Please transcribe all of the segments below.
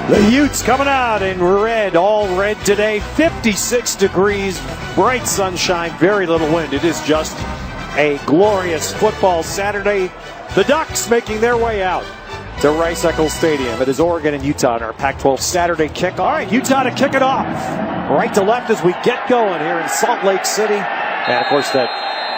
The Utes coming out in red, all red today, 56 degrees, bright sunshine, very little wind. It is just a glorious football Saturday. The Ducks making their way out to Rice-Eccles Stadium. It is Oregon and Utah in our Pac-12 Saturday kick. All right, Utah to kick it off. Right to left as we get going here in Salt Lake City. And, of course, that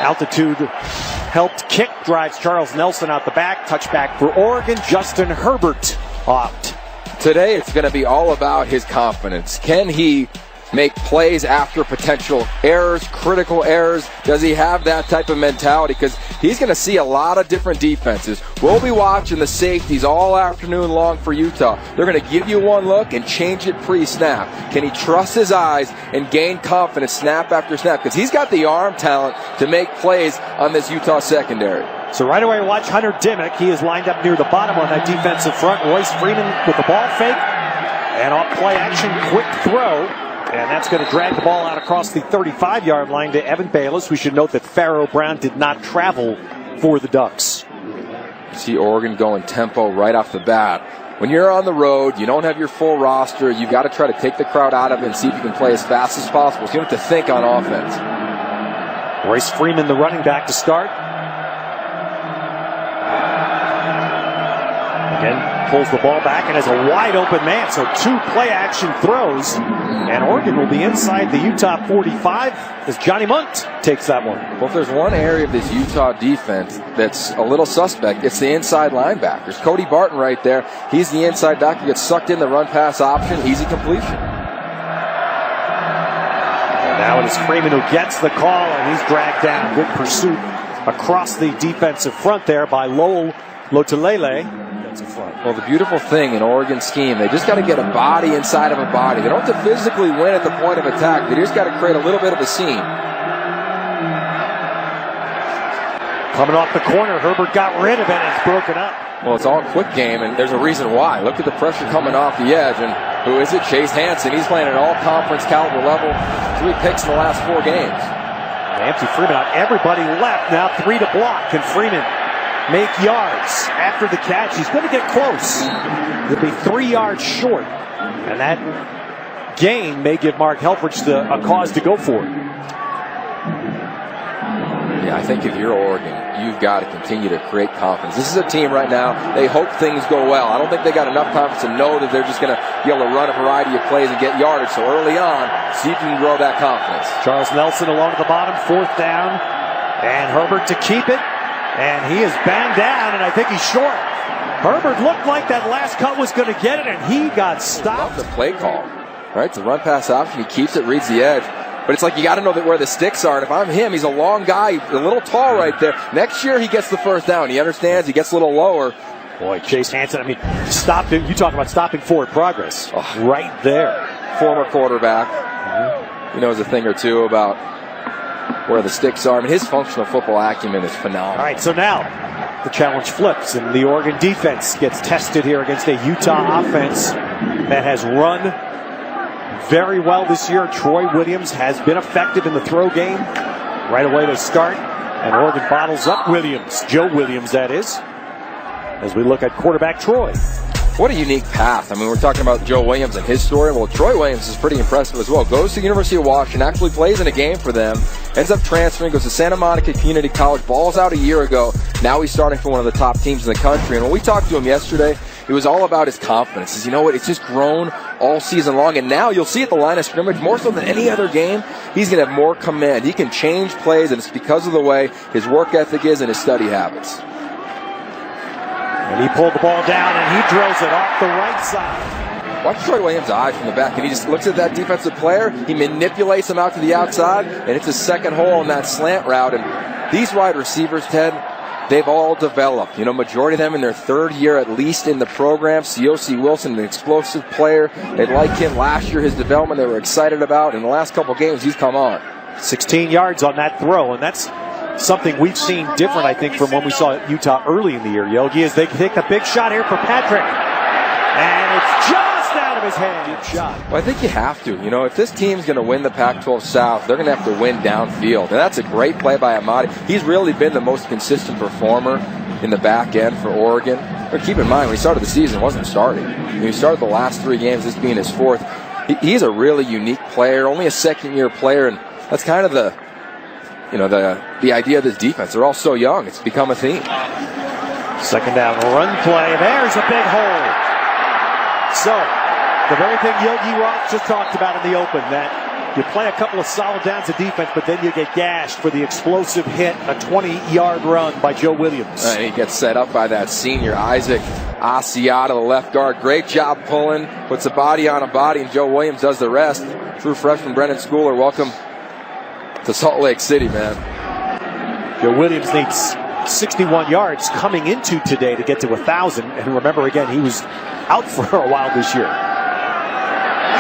altitude helped kick drives Charles Nelson out the back. Touchback for Oregon. Justin Herbert out. Today it's going to be all about his confidence. Can he make plays after potential errors, critical errors? Does he have that type of mentality? Because he's going to see a lot of different defenses. We'll be watching the safeties all afternoon long for Utah. They're going to give you one look and change it pre-snap. Can he trust his eyes and gain confidence snap after snap? Because he's got the arm talent to make plays on this Utah secondary. So right away, watch Hunter Dimmock. He is lined up near the bottom on that defensive front. Royce Freeman with the ball fake. And off play action, quick throw. And that's going to drag the ball out across the 35-yard line to Evan Bayless. We should note that Pharaoh Brown did not travel for the Ducks. You see Oregon going tempo right off the bat. When you're on the road, you don't have your full roster. You've got to try to take the crowd out of it and see if you can play as fast as possible. So you don't have to think on offense. Royce Freeman, the running back, to start. Again, pulls the ball back and has a wide open man. So two play action throws. And Oregon will be inside the Utah 45 as Johnny Munt takes that one. Well, if there's one area of this Utah defense that's a little suspect, it's the inside linebackers. Cody Barton right there. He's the inside back who gets sucked in the run-pass option. Easy completion. And now it is Freeman who gets the call, and he's dragged down. Good pursuit across the defensive front there by Lowell Lotulelei. Well, the beautiful thing in Oregon's scheme, they just got to get a body inside of a body. They don't have to physically win at the point of attack. They just got to create a little bit of a seam. Coming off the corner, Herbert got rid of it and it's broken up. Well, it's all quick game, and there's a reason why. Look at the pressure coming off the edge, and who is it? Chase Hansen. He's playing at all-conference caliber level. 3 picks in the last 4 games. Empty Freeman out. Everybody left. Now 3 to block. Can Freeman make yards after the catch? He's going to get close. He'll be 3 yards short. And that gain may give Mark Helfrich a cause to go for it. Yeah, I think if you're Oregon, you've got to continue to create confidence. This is a team right now, they hope things go well. I don't think they got enough confidence to know that they're just going to be able to run a variety of plays and get yardage. So early on, see if you can grow that confidence. Charles Nelson along at the bottom, 4th down. And Herbert to keep it. And he is banged down, and I think he's short. Herbert looked like that last cut was going to get it, and he got stopped. The play call, right? It's a run-pass option. He keeps it, reads the edge. But it's like you got to know that where the sticks are. And if I'm him, he's a long guy, a little tall right there. Next year, he gets the 1st down. He understands. He gets a little lower. Boy, Chase Hansen, stopped it. You talk about stopping forward progress. Oh, right there. Former quarterback. He knows a thing or two about where the sticks are. His functional football acumen is phenomenal. All right, so now the challenge flips, and the Oregon defense gets tested here against a Utah offense that has run very well this year. Troy Williams has been effective in the throw game. Right away they start, and Oregon bottles up Williams. Joe Williams, that is, as we look at quarterback Troy. What a unique path. We're talking about Joe Williams and his story. Well, Troy Williams is pretty impressive as well. Goes to the University of Washington, actually plays in a game for them, ends up transferring, goes to Santa Monica Community College, balls out a year ago. Now he's starting for one of the top teams in the country. And when we talked to him yesterday, it was all about his confidence. He says, you know what, it's just grown all season long. And now you'll see at the line of scrimmage, more so than any other game, he's going to have more command. He can change plays, and it's because of the way his work ethic is and his study habits. And he pulled the ball down, and he drills it off the right side. Watch Troy Williams' eye from the back, and he just looks at that defensive player. He manipulates him out to the outside, and it's a second hole in that slant route. And these wide receivers, Ted, they've all developed. Majority of them in their 3rd year at least in the program. C.O.C. Wilson, an explosive player. They liked him last year, his development they were excited about. In the last couple games, he's come on. 16 yards on that throw, and that's something we've seen different, I think, from when we saw Utah early in the year, Yogi, as they take a big shot here for Patrick. And it's just out of his hand. Good shot. Well, I think you have to. If this team's going to win the Pac-12 South, they're going to have to win downfield. And that's a great play by Amadi. He's really been the most consistent performer in the back end for Oregon. But keep in mind, when he started the season, he wasn't starting. When he started the last 3 games, this being his 4th. He's a really unique player, only a second-year player, and that's kind of the idea of this defense. They're all so young. It's become a theme. Second down, run play. There's a big hole. So, the very thing Yogi Roth just talked about in the open, that you play a couple of solid downs of defense, but then you get gashed for the explosive hit, a 20-yard run by Joe Williams. And he gets set up by that senior, Isaac Asiata, the left guard. Great job pulling, puts a body on a body, and Joe Williams does the rest. True freshman Brendan Schooler, welcome to Salt Lake City, man. Joe Williams needs 61 yards coming into today to get to 1,000. And remember, again, he was out for a while this year.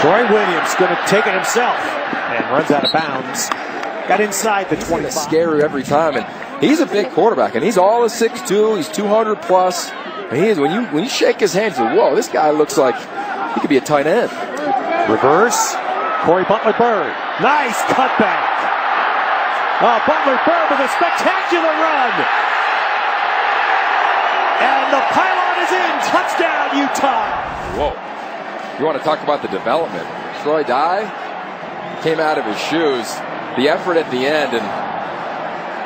Troy Williams going to take it himself and runs out of bounds. Got inside the 25. Scary every time, and he's a big quarterback, and he's all of 6'2", he's 200 plus. And he is, when you shake his hand, you say, whoa, this guy looks like he could be a tight end. Reverse, Corey Butler-Bird. Nice cutback. Butler-Bird with a spectacular run. And the pylon is in. Touchdown, Utah. Whoa. You want to talk about the development. Troy Dye came out of his shoes. The effort at the end, and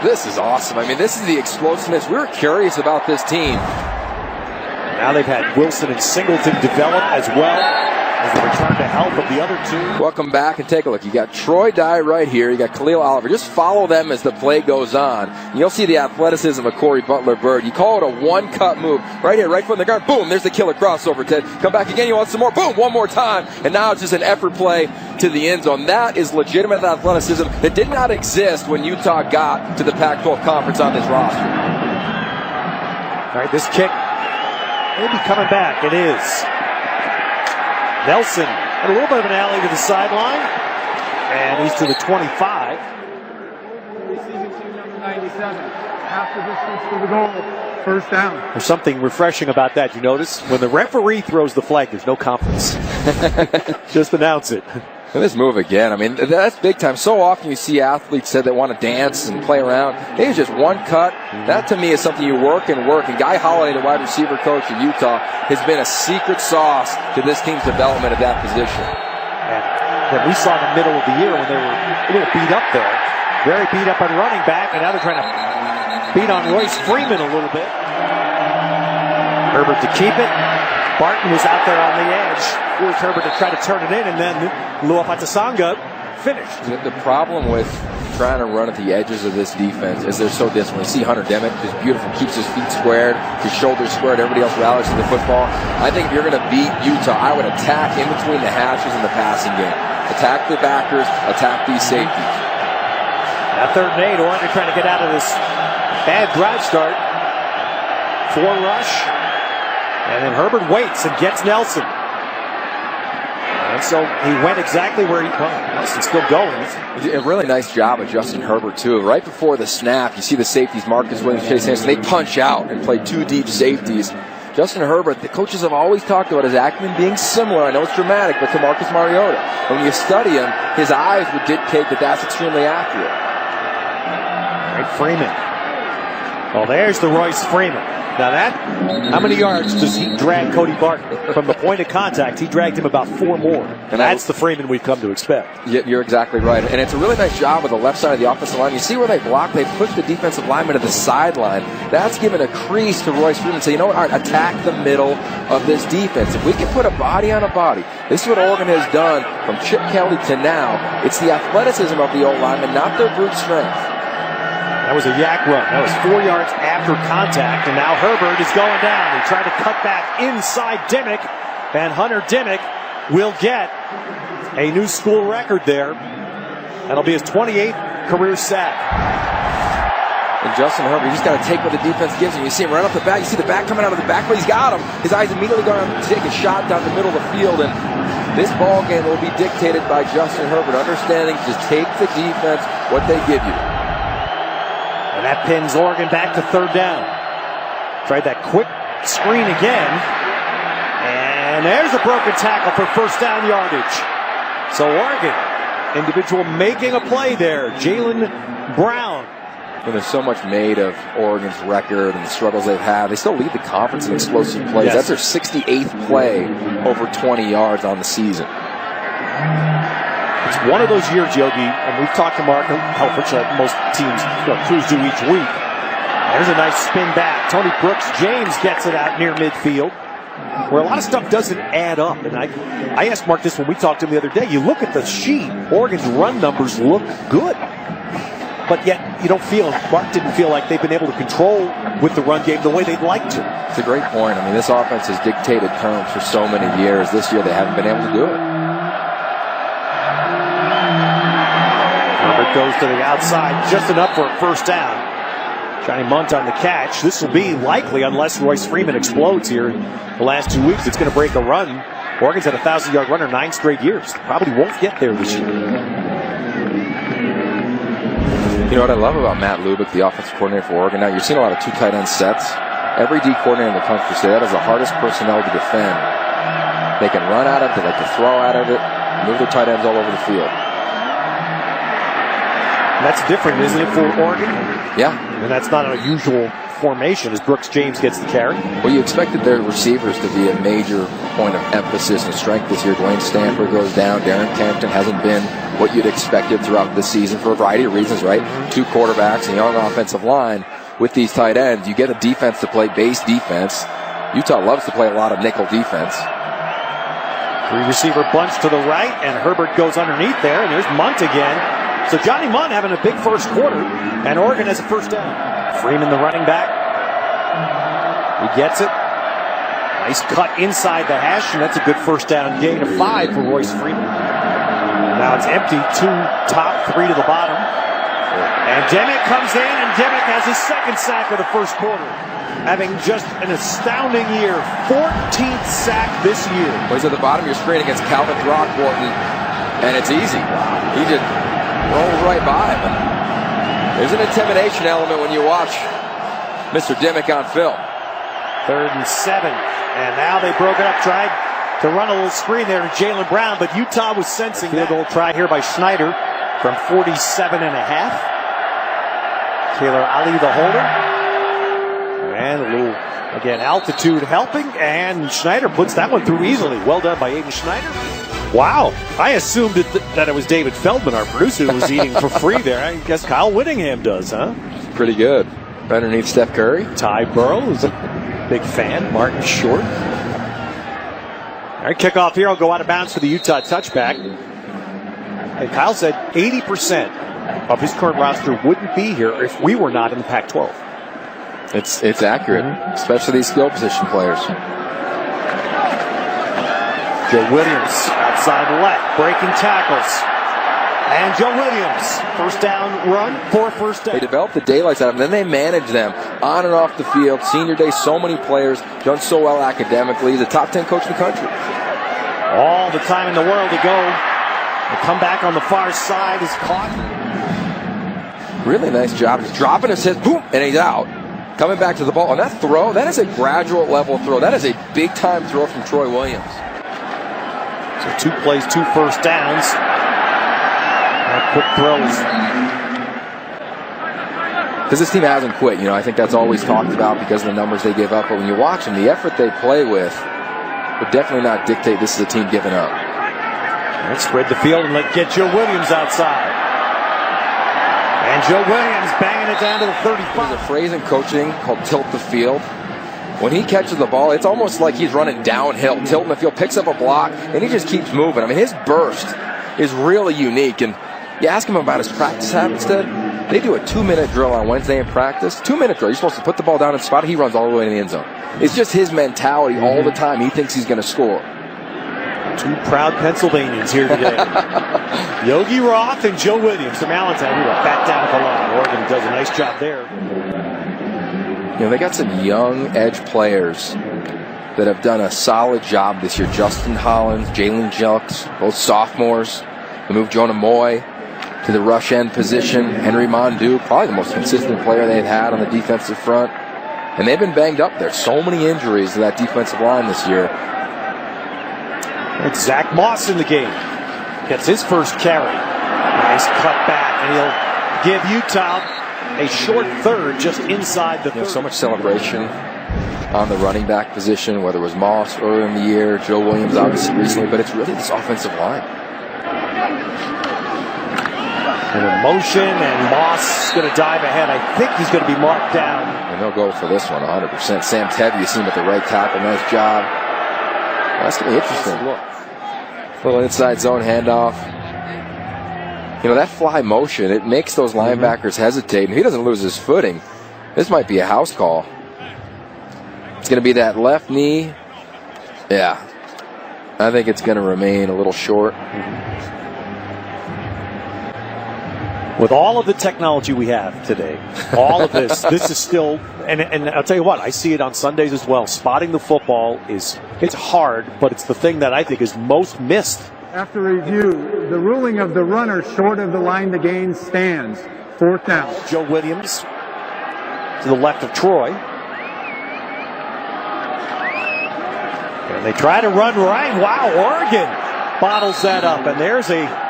this is awesome. I mean, this is the explosiveness. We were curious about this team. Now they've had Wilson and Singleton develop as well as the return to health of the other two. Welcome back and take a look. You got Troy Dye right here. You got Khalil Oliver. Just follow them as the play goes on. And you'll see the athleticism of Corey Butler-Bird. You call it a one-cut move. Right here, right from the guard. Boom, there's the killer crossover, Ted. Come back again. You want some more? Boom, one more time. And now it's just an effort play to the end zone. That is legitimate athleticism that did not exist when Utah got to the Pac-12 conference on this roster. All right, this kick may be coming back. It is. Nelson had a little bit of an alley to the sideline, and he's to the 25. Receiving team number 97. Half the distance to the goal. First down. There's something refreshing about that. You notice when the referee throws the flag, there's no conference. Just announce it. And this move again, I mean, that's big time. So often you see athletes that want to dance and play around. It was just one cut. That to me is something you work and work. And Guy Holiday, the wide receiver coach of Utah, has been a secret sauce to this team's development at that position. And we saw in the middle of the year when they were a little beat up there. Very beat up on running back, and now they're trying to beat on Royce Freeman a little bit. Herbert to keep it. Barton was out there on the edge. Forced Herbert to try to turn it in, and then Luapatasanga finished. The problem with trying to run at the edges of this defense is they're so disciplined. You see Hunter Demick, just beautiful, keeps his feet squared, his shoulders squared, everybody else rallies to the football. I think if you're going to beat Utah, I would attack in between the hashes in the passing game. Attack the backers, attack these safeties. Now 3rd and 8, Oregon trying to get out of this bad drive start. 4 rush. And then Herbert waits and gets Nelson. And so he went exactly where Nelson's still going. A really nice job of Justin Herbert, too. Right before the snap, you see the safeties, Marcus Williams, Chase Hansen, they punch out and play 2 deep safeties. Justin Herbert, the coaches have always talked about his acumen being similar. I know it's dramatic, but to Marcus Mariota. When you study him, his eyes would dictate that that's extremely accurate. Right, Freeman. Well, there's the Royce Freeman. Now how many yards does he drag Cody Barton? From the point of contact, he dragged him about 4 more. And that's the Freeman we've come to expect. You're exactly right. And it's a really nice job with the left side of the offensive line. You see where they block, they push the defensive lineman to the sideline. That's given a crease to Royce Freeman. So, you know what? All right, attack the middle of this defense. If we can put a body on a body, this is what Oregon has done from Chip Kelly to now. It's the athleticism of the old lineman, not their brute strength. That was a yak run. That was 4 yards after contact, and now Herbert is going down. He tried to cut back inside Dimick, and Hunter Dimick will get a new school record there. That'll be his 28th career sack. And Justin Herbert, you just got to take what the defense gives him. You see him right off the bat. You see the back coming out of the back, but he's got him. His eyes immediately going to take a shot down the middle of the field, and this ball game will be dictated by Justin Herbert, understanding just take the defense, what they give you. And that pins Oregon back to 3rd down. Tried that quick screen again. And there's a broken tackle for 1st down yardage. So Oregon, individual making a play there. Jalen Brown And there's so much made of Oregon's record and the struggles they've had. They still lead the conference in explosive plays. Yes. That's their 68th play over 20 yards on the season. It's one of those years, Yogi, and we've talked to Mark Helfrich, like most teams, crews do each week. There's a nice spin back. Tony Brooks-James gets it out near midfield, where a lot of stuff doesn't add up. And I asked Mark this when we talked to him the other day. You look at the sheet, Oregon's run numbers look good. But yet, you don't feel, Mark didn't feel like they've been able to control with the run game the way they'd like to. It's a great point. I mean, this offense has dictated terms for so many years. This year, they haven't been able to do it. Herbert goes to the outside, just enough for a first down. Johnny Munt on the catch. This will be likely, unless Royce Freeman explodes here in the last 2 weeks, it's going to break a run. Oregon's had a 1,000-yard runner 9 straight years. Probably won't get there this year. You know what I love about Matt Lubick, the offensive coordinator for Oregon now? You're seeing a lot of 2 tight end sets. Every D coordinator in the country say that is the hardest personnel to defend. They can run out of it, they like to throw out of it, move their tight ends all over the field. That's different, isn't it, for Oregon? Yeah. And that's not an unusual formation as Brooks-James gets the carry. Well, you expected their receivers to be a major point of emphasis and strength this year. Dwayne Stanford goes down. Darren Carrington hasn't been what you'd expected throughout the season for a variety of reasons, right? 2 quarterbacks and a young offensive line. With these tight ends, you get a defense to play base defense. Utah loves to play a lot of nickel defense. 3-receiver bunch to the right, and Herbert goes underneath there, and there's Munt again. So Johnny Munt having a big first quarter, and Oregon has a first down. Freeman, the running back. He gets it. Nice cut inside the hash, and that's a good first down gain of 5 for Royce Freeman. Now it's empty, 2 top, 3 to the bottom. And Demick comes in, and Demick has his second sack of the first quarter. Having just an astounding year. 14th sack this year. Well, he's at the bottom of your screen against Calvin Throckmorton, and it's easy. He just rolls right by him. There's an intimidation element when you watch Mr. Demick on film. 3rd and 7. And now they broke it up, tried to run a little screen there to Jaylen Brown, but Utah was sensing that. Field goal try here by Schneider from 47.5. Taylor Ali, the holder. And a little, again, altitude helping, and Schneider puts that one through easily. Well done by Aiden Schneider. Wow. I assumed that it was David Feldman, our producer, who was eating for free there. I guess Kyle Whittingham does, huh? Pretty good. Underneath Steph Curry. Ty Burrow is a big fan. Martin Short. All right, kickoff here. I'll go out of bounds for the Utah touchback. And Kyle said 80% of his current roster wouldn't be here if we were not in the Pac-12. It's accurate, especially these skill position players. Joe Williams outside left, breaking tackles. And Joe Williams, first down run for first down. They develop the daylights out of them, then they manage them on and off the field. Senior day, so many players, done so well academically. He's a top 10 coach in the country. All the time in the world to go. The comeback on the far side is caught. Really nice job. He's dropping his hip, boom, and he's out. Coming back to the ball. And that throw, that is a graduate level throw. That is a big-time throw from Troy Williams. So 2 plays, 2 first downs. Quick throws. Because this team hasn't quit. You know, I think that's always talked about because of the numbers they give up. But when you watch them, the effort they play with would definitely not dictate this is a team giving up. Let's spread the field and get Joe Williams outside. And Joe Williams banging it down to the 35. There's a phrase in coaching called tilt the field. When he catches the ball, it's almost like he's running downhill, tilting the field, picks up a block, and he just keeps moving. I mean, his burst is really unique. And you ask him about his practice habits, Ted. They do a 2-minute drill on Wednesday in practice. 2-minute drill. You're supposed to put the ball down and spot it. He runs all the way to the end zone. It's just his mentality all the time. He thinks he's going to score. 2 proud Pennsylvanians here today. Yogi Roth and Joe Williams from Allentown. We were back down at the line. Oregon does a nice job there. You know, they got some young edge players that have done a solid job this year. Justin Hollins, Jalen Jelks, both sophomores. They moved Jonah Moy to the rush end position. Henry Mondu, probably the most consistent player they've had on the defensive front. And they've been banged up there. So many injuries to that defensive line this year. It's Zach Moss in the game. Gets his first carry. Nice cut back, and he'll give Utah a short third just inside the 30. So much celebration on the running back position, whether it was Moss earlier in the year, Joe Williams obviously recently, but it's really this offensive line. And in motion, and Moss is going to dive ahead. I think he's going to be marked down. And they'll go for this one 100%. Sam Tevye, you see him at the right tackle. Nice job. That's going to be interesting. Little inside zone handoff. You know, that fly motion, it makes those linebackers hesitate, and he doesn't lose his footing. This might be a house call. It's going to be that left knee. Yeah. I think it's going to remain a little short. With all of the technology we have today, all of this is still, and I'll tell you what, I see it on Sundays as well. Spotting the football it's hard, but it's the thing that I think is most missed. After review, the ruling of the runner short of the line to gain stands. 4th down. Joe Williams to the left of Troy. And they try to run right. Wow, Oregon bottles that up, and there's a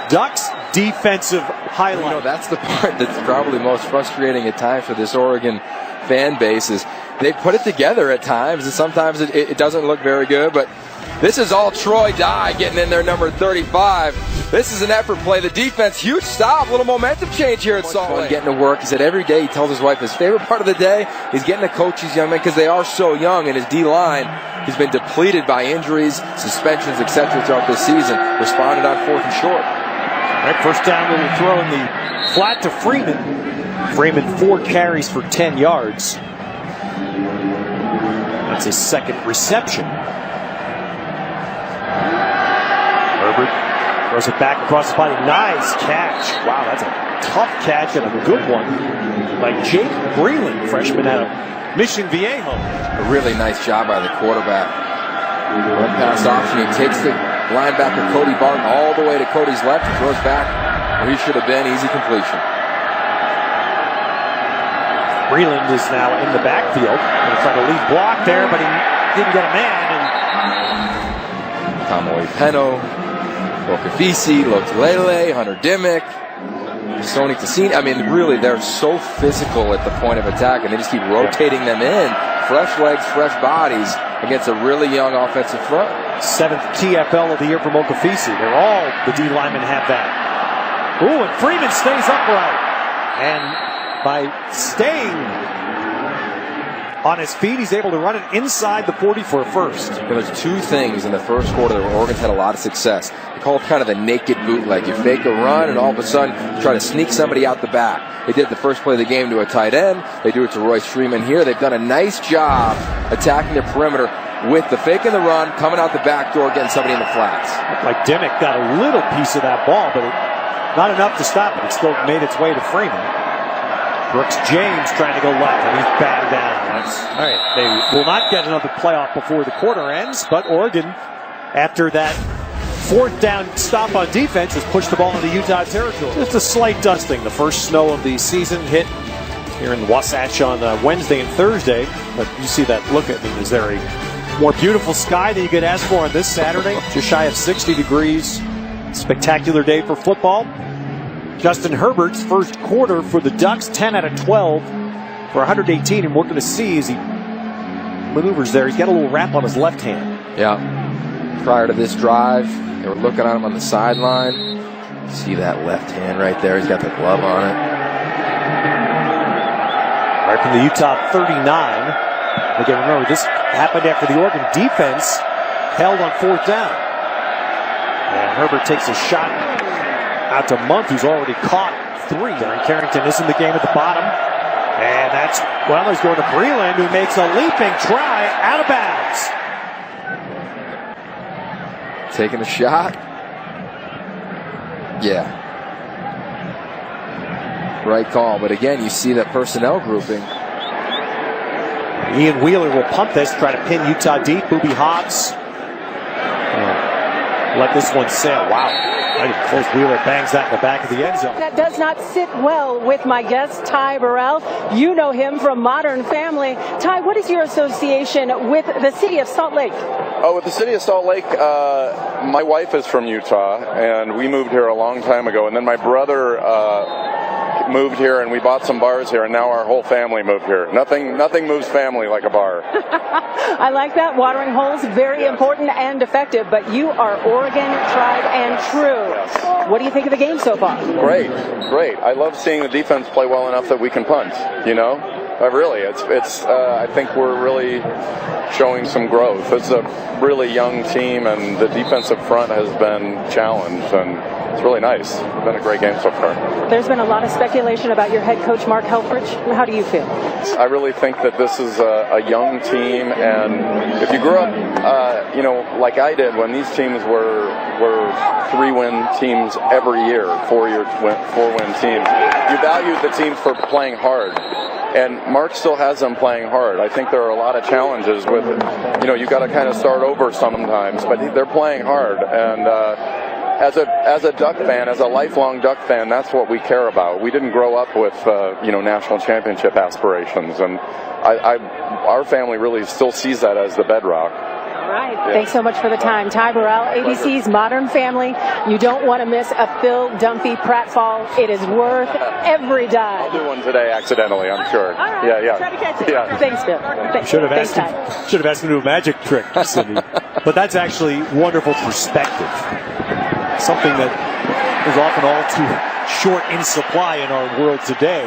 Ducks defensive highlight. You know, that's the part that's probably most frustrating at times for this Oregon fan base is they put it together at times, and sometimes it doesn't look very good, but this is all Troy Dye getting in there, number 35. This is an effort play. The defense, huge stop, little momentum change here at Salt Lake. Getting to work. He said every day he tells his wife his favorite part of the day is getting to coach these young men because they are so young, and his D-line has been depleted by injuries, suspensions, etc. throughout this season. Responded on 4th and short. Right, first down, little throw in the flat to Freeman. Freeman 4 carries for 10 yards. That's his second reception. Herbert throws it back across the body. Nice catch. Wow, that's a tough catch and a good one by Jake Breland, freshman out of Mission Viejo. A really nice job by the quarterback. Run pass option. He takes the linebacker Cody Barton all the way to Cody's left and throws back where he should have been. Easy completion. Breland is now in the backfield. Going to try to lead block there, but he didn't get a man. And Kamoi Peno, Okafisi, Lotulele, Hunter Dimmick, Sony Cassini. I mean, really, they're so physical at the point of attack, and they just keep rotating them in. Fresh legs, fresh bodies against a really young offensive front. 7th TFL of the year from Okafisi. They're all, the D linemen have that. Ooh, and Freeman stays upright. And by staying on his feet, he's able to run it inside the 40 for a first. Well, there's 2 things in the first quarter where Oregon's had a lot of success. They call it kind of the naked bootleg. You fake a run, and all of a sudden you try to sneak somebody out the back. They did the first play of the game to a tight end. They do it to Royce Freeman here. They've done a nice job attacking the perimeter with the fake and the run, coming out the back door, getting somebody in the flats. Looked like Dimmick got a little piece of that ball, but not enough to stop it. It still made its way to Freeman. Brooks James trying to go left, and he's batted down. All right, they will not get another playoff before the quarter ends, but Oregon, after that 4th down stop on defense, has pushed the ball into Utah territory. Just a slight dusting. The first snow of the season hit here in Wasatch on Wednesday and Thursday, but you see that look at me. Is there a more beautiful sky than you could ask for on this Saturday? Just shy of 60 degrees. Spectacular day for football. Justin Herbert's first quarter for the Ducks, 10 out of 12 for 118, and we're going to see as he maneuvers there. He's got a little wrap on his left hand. Yeah. Prior to this drive, they were looking at him on the sideline. See that left hand right there? He's got the glove on it. Right from the Utah 39. Again, remember, this happened after the Oregon defense held on 4th down. And Herbert takes a shot out to Monk, who's already caught 3. Darren Carrington is in the game at the bottom. And that's, well, he's going to Breland, who makes a leaping try out of bounds. Taking a shot. Yeah. Right call. But again, you see that personnel grouping. Ian Wheeler will punt this, try to pin Utah deep. Booby Hobbs. Let this one sail. Wow. Right close. Wheeler bangs that in the back of the end zone. That does not sit well with my guest, Ty Burrell. You know him from Modern Family. Ty, what is your association with the city of Salt Lake? Oh, with the city of Salt Lake, my wife is from Utah, and we moved here a long time ago. And then my brother moved here and we bought some bars here, and now our whole family moved here. Nothing moves family like a bar. I like that. Watering holes, very important and effective, but you are Oregon tried and true. Yes. What do you think of the game so far? Great. I love seeing the defense play well enough that we can punt, really, I think we're really showing some growth. It's a really young team, and the defensive front has been challenged, and it's really nice. It's been a great game so far. There's been a lot of speculation about your head coach, Mark Helfrich. How do you feel? I really think that this is a young team, and if you grew up, like I did, when these teams were 3-win teams every year, 4-win teams, you valued the teams for playing hard. And Mark still has them playing hard. I think there are a lot of challenges with it. You got to kind of start over sometimes, but they're playing hard. And as a Duck fan, as a lifelong Duck fan, that's what we care about. We didn't grow up with national championship aspirations, and our family really still sees that as the bedrock. All right. Yeah. Thanks so much for the time. Ty Burrell, ABC's Modern Family. You don't want to miss a Phil Dunphy pratfall. It is worth every dime. I'll do one today accidentally, I'm sure. All right. Yeah. Try to catch it. Yeah. Thanks, Phil. Should have asked him to do a magic trick, Cindy. But that's actually wonderful perspective. Something that is often all too short in supply in our world today.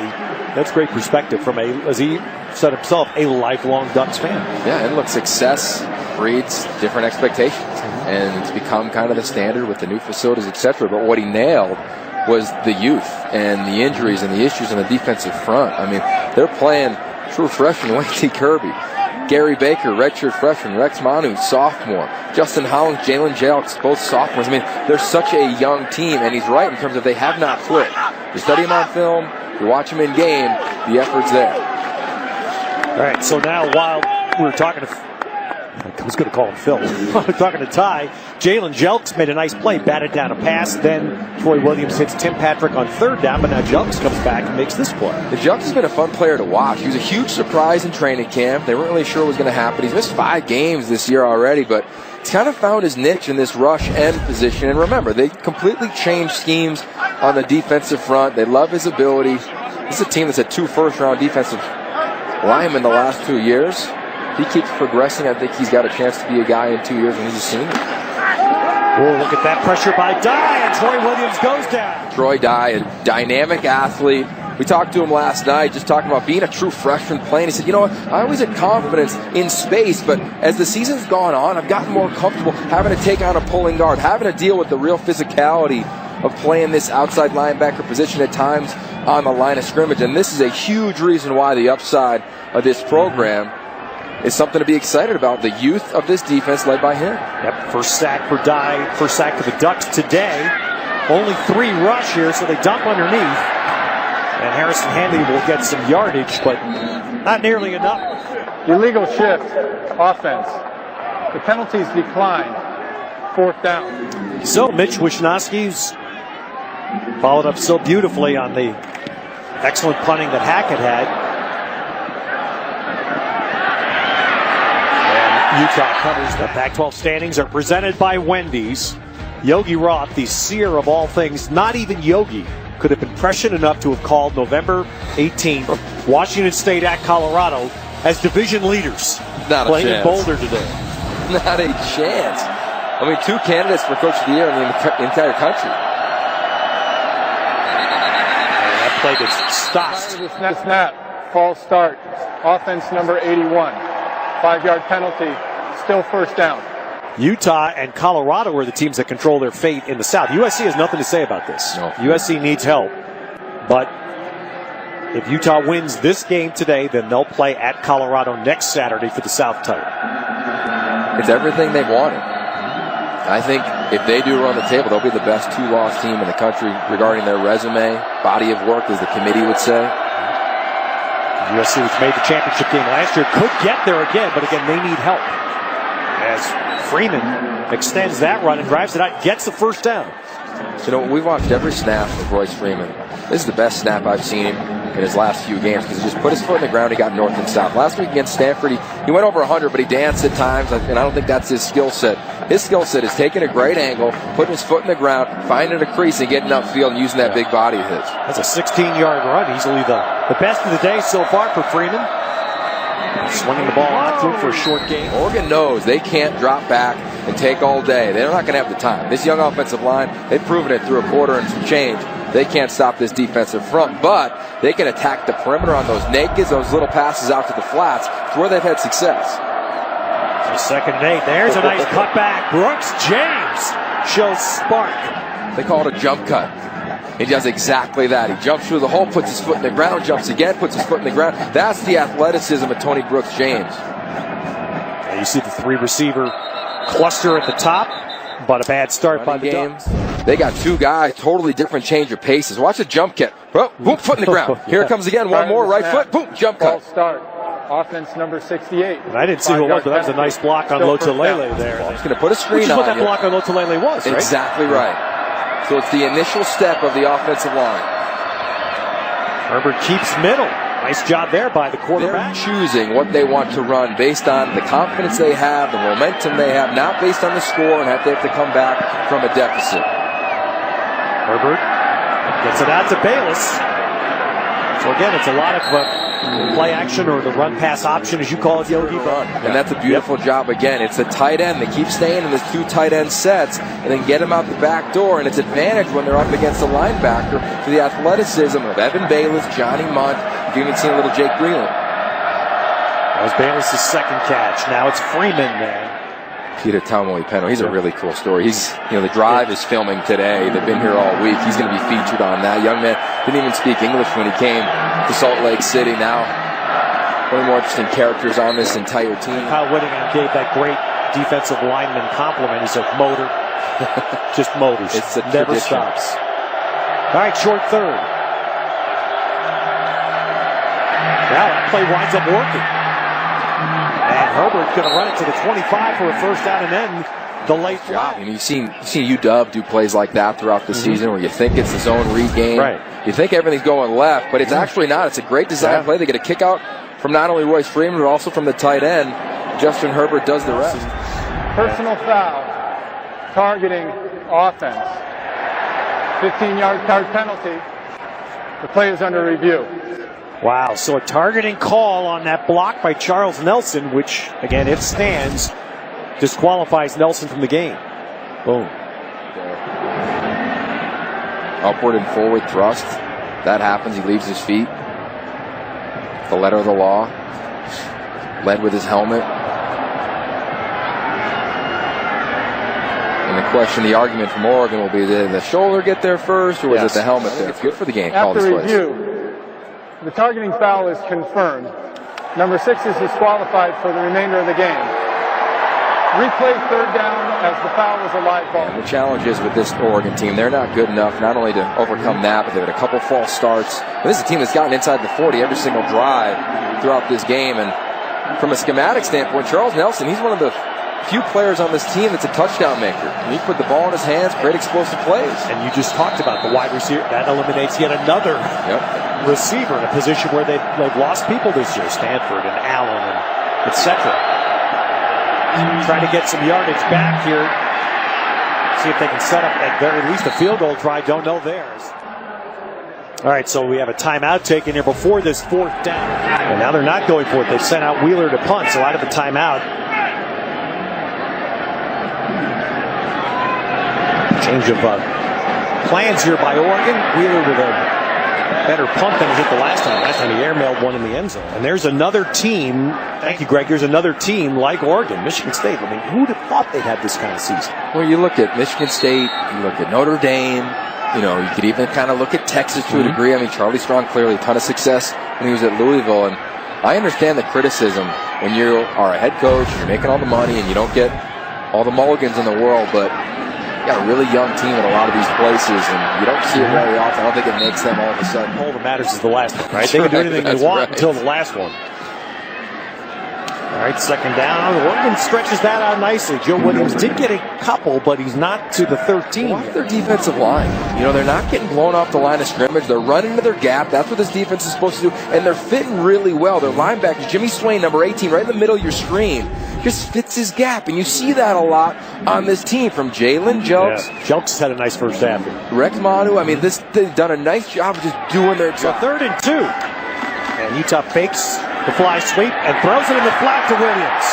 That's great perspective from as he said himself, a lifelong Ducks fan. Yeah, and look, success breeds different expectations, and it's become kind of the standard with the new facilities, etc. But what he nailed was the youth and the injuries and the issues on the defensive front. I mean, they're playing true freshman Wayne T. Kirby, Gary Baker, redshirt freshman, Rex Manu, sophomore, Justin Hollins, Jalen Jelks, both sophomores. I mean, they're such a young team, and he's right in terms of they have not clicked. You study him on film, you watch him in game, the effort's there. All right, so now while we're talking to, I was going to call him Phil, talking to Ty, Jalen Jelks made a nice play, batted down a pass, then Troy Williams hits Tim Patrick on third down, but now Jelks comes back and makes this play. Jelks has been a fun player to watch. He was a huge surprise in training camp. They weren't really sure what was going to happen. He's missed 5 games this year already, but he's kind of found his niche in this rush end position. And remember, they completely changed schemes on the defensive front. They love his ability. This is a team that's had 2 first-round defensive linemen the last 2 years. If he keeps progressing, I think he's got a chance to be a guy in 2 years when he's a senior. Oh, look at that pressure by Dye, and Troy Williams goes down. Troy Dye, a dynamic athlete. We talked to him last night, just talking about being a true freshman playing. He said, you know what, I always had confidence in space, but as the season's gone on, I've gotten more comfortable having to take on a pulling guard, having to deal with the real physicality of playing this outside linebacker position at times on the line of scrimmage. And this is a huge reason why the upside of this program is something to be excited about. The youth of this defense led by him. Yep, first sack for Dye, first sack for the Ducks today. Only 3 rush here, so they dump underneath. And Harrison Hanley will get some yardage, but not nearly enough. Illegal shift, offense. The penalties decline. 4th down. So Mitch Wishnowski's followed up so beautifully on the excellent punting that Hackett had. And Utah covers. The Pac-12 standings are presented by Wendy's. Yogi Roth, the seer of all things, not even Yogi could have been prescient enough to have called November 18th, Washington State at Colorado, as division leaders. Not playing a chance. in Boulder today. Not a chance. I mean, 2 candidates for Coach of the Year in the entire country. And that play gets stopped. Snap. False start. Offense number 81. 5-yard penalty. Still 1st down. Utah and Colorado are the teams that control their fate in the South. USC has nothing to say about this. No. USC needs help. But if Utah wins this game today, then they'll play at Colorado next Saturday for the South title. It's everything they've wanted. I think if they do run the table, they'll be the best 2-loss team in the country regarding their resume, body of work, as the committee would say. USC, which made the championship game last year, could get there again, but again, they need help. As Freeman extends that run and drives it out, gets the 1st down. You know, we've watched every snap of Royce Freeman. This is the best snap I've seen him in his last few games because he just put his foot in the ground. He got north and south. Last week against Stanford, he went over 100, but he danced at times, and I don't think that's his skill set. His skill set is taking a great angle, putting his foot in the ground, finding a crease, and getting upfield and using that big body of his. That's a 16-yard run, easily the best of the day so far for Freeman. Swinging the ball out through for a short gain. Oregon knows they can't drop back and take all day. They're not going to have the time. This young offensive line, they've proven it through a quarter and some change. They can't stop this defensive front, but they can attack the perimeter on those nakeds, those little passes out to the flats. It's where they've had success. So 2nd and 8. There's a nice cutback. Brooks James shows spark. They call it a jump cut. He does exactly that. He jumps through the hole, puts his foot in the ground, jumps again, puts his foot in the ground. That's the athleticism of Tony Brooks James. And you see the 3-receiver cluster at the top, but a bad start by the Ducks. They got 2 guys, totally different change of paces. Watch the jump cut. Oh, boom, foot in the ground. Here it comes again. One more, right foot, boom, jump cut. Start. Offense number 68. And I didn't see who it was, but that was a nice block on Lotulelei there. He's going to put a screen on Which is what that block on Lotulelei was, right? Exactly right. So it's the initial step of the offensive line. Herbert keeps middle. Nice job there by the quarterback. They're choosing what they want to run based on the confidence they have, the momentum they have, not based on the score and they have to come back from a deficit. Herbert gets it out to Bayless. So again, it's a lot of play action or the run pass option, as you call it, Yogi. And that's a beautiful job again. It's a tight end. They keep staying in the 2 tight end sets and then get them out the back door. And it's advantage when they're up against a linebacker for the athleticism of Evan Bayless, Johnny Munt. You can even see a little Jake Greenland. That was Bayless' 2nd catch. Now it's Freeman there. Peter Taumoi-Peno, he's a really cool story. He's, the Drive is filming today. They've been here all week. He's going to be featured on that. Young man didn't even speak English when he came to Salt Lake City. Now, one of the more interesting characters on this entire team. Kyle Whittingham gave that great defensive lineman compliment. He said, motor. Just motors. It's a never tradition. stops. All right, short 3rd. Now that play winds up working. And Herbert going to run it to the 25 for a first down and then the late job. And you've seen UW do plays like that throughout the season where you think it's the zone read game. Right. You think everything's going left, but it's actually not. It's a great design play. They get a kick out from not only Royce Freeman, but also from the tight end. Justin Herbert does the rest. Personal foul. Targeting offense. 15-yard card penalty. The play is under review. Wow, so a targeting call on that block by Charles Nelson, which, again, if stands, disqualifies Nelson from the game. Boom. Upward and forward thrust. That happens. He leaves his feet. The letter of the law. Led with his helmet. And the question, the argument from Oregon will be, did the shoulder get there first, or was it the helmet there? It's good for the game. After review, the targeting foul is confirmed. Number 6 is disqualified for the remainder of the game. Replay 3rd down as the foul was a live ball. And the challenge is with this Oregon team, they're not good enough not only to overcome that, but they've had a couple false starts. And this is a team that's gotten inside the 40 every single drive throughout this game. And from a schematic standpoint, Charles Nelson, he's one of the few players on this team that's a touchdown maker. And he put the ball in his hands, great explosive plays. And you just talked about the wide receiver. That eliminates yet another receiver in a position where they've lost people this year. Stanford and Allen and etc. Trying to get some yardage back here. See if they can set up at very least a field goal try. Don't know theirs. All right, so we have a timeout taken here before this 4th down. And now they're not going for it. They've sent out Wheeler to punt, so out of the timeout. Change of plans here by Oregon. Wheeler with a better punt than he hit the last time. Last time he airmailed one in the end zone. And there's another team. Thank you, Greg. There's another team like Oregon, Michigan State. I mean, who'd have thought they'd have this kind of season? Well, you look at Michigan State, you look at Notre Dame. You could even kind of look at Texas to a degree. I mean, Charlie Strong clearly a ton of success when he was at Louisville. And I understand the criticism when you are a head coach and you're making all the money and you don't get all the mulligans in the world, but you got a really young team in a lot of these places, and you don't see it very often. I don't think it makes them all of a sudden. All that matters is the last one, right? They can do anything they want until the last one. All right, second down. Oregon stretches that out nicely. Joe Williams did get a couple, but he's not to the 13. Watch their defensive line. You know, they're not getting blown off the line of scrimmage. They're running into their gap. That's what this defense is supposed to do. And they're fitting really well. Their linebackers, Jimmy Swain, number 18, right in the middle of your screen, just fits his gap. And you see that a lot on this team from Jalen Jelks. Yeah. Jelks had a nice first half. Rex Manu. I mean, they've done a nice job of just doing their job. So 3rd and 2. And Utah fakes the fly sweep and throws it in the flat to Williams.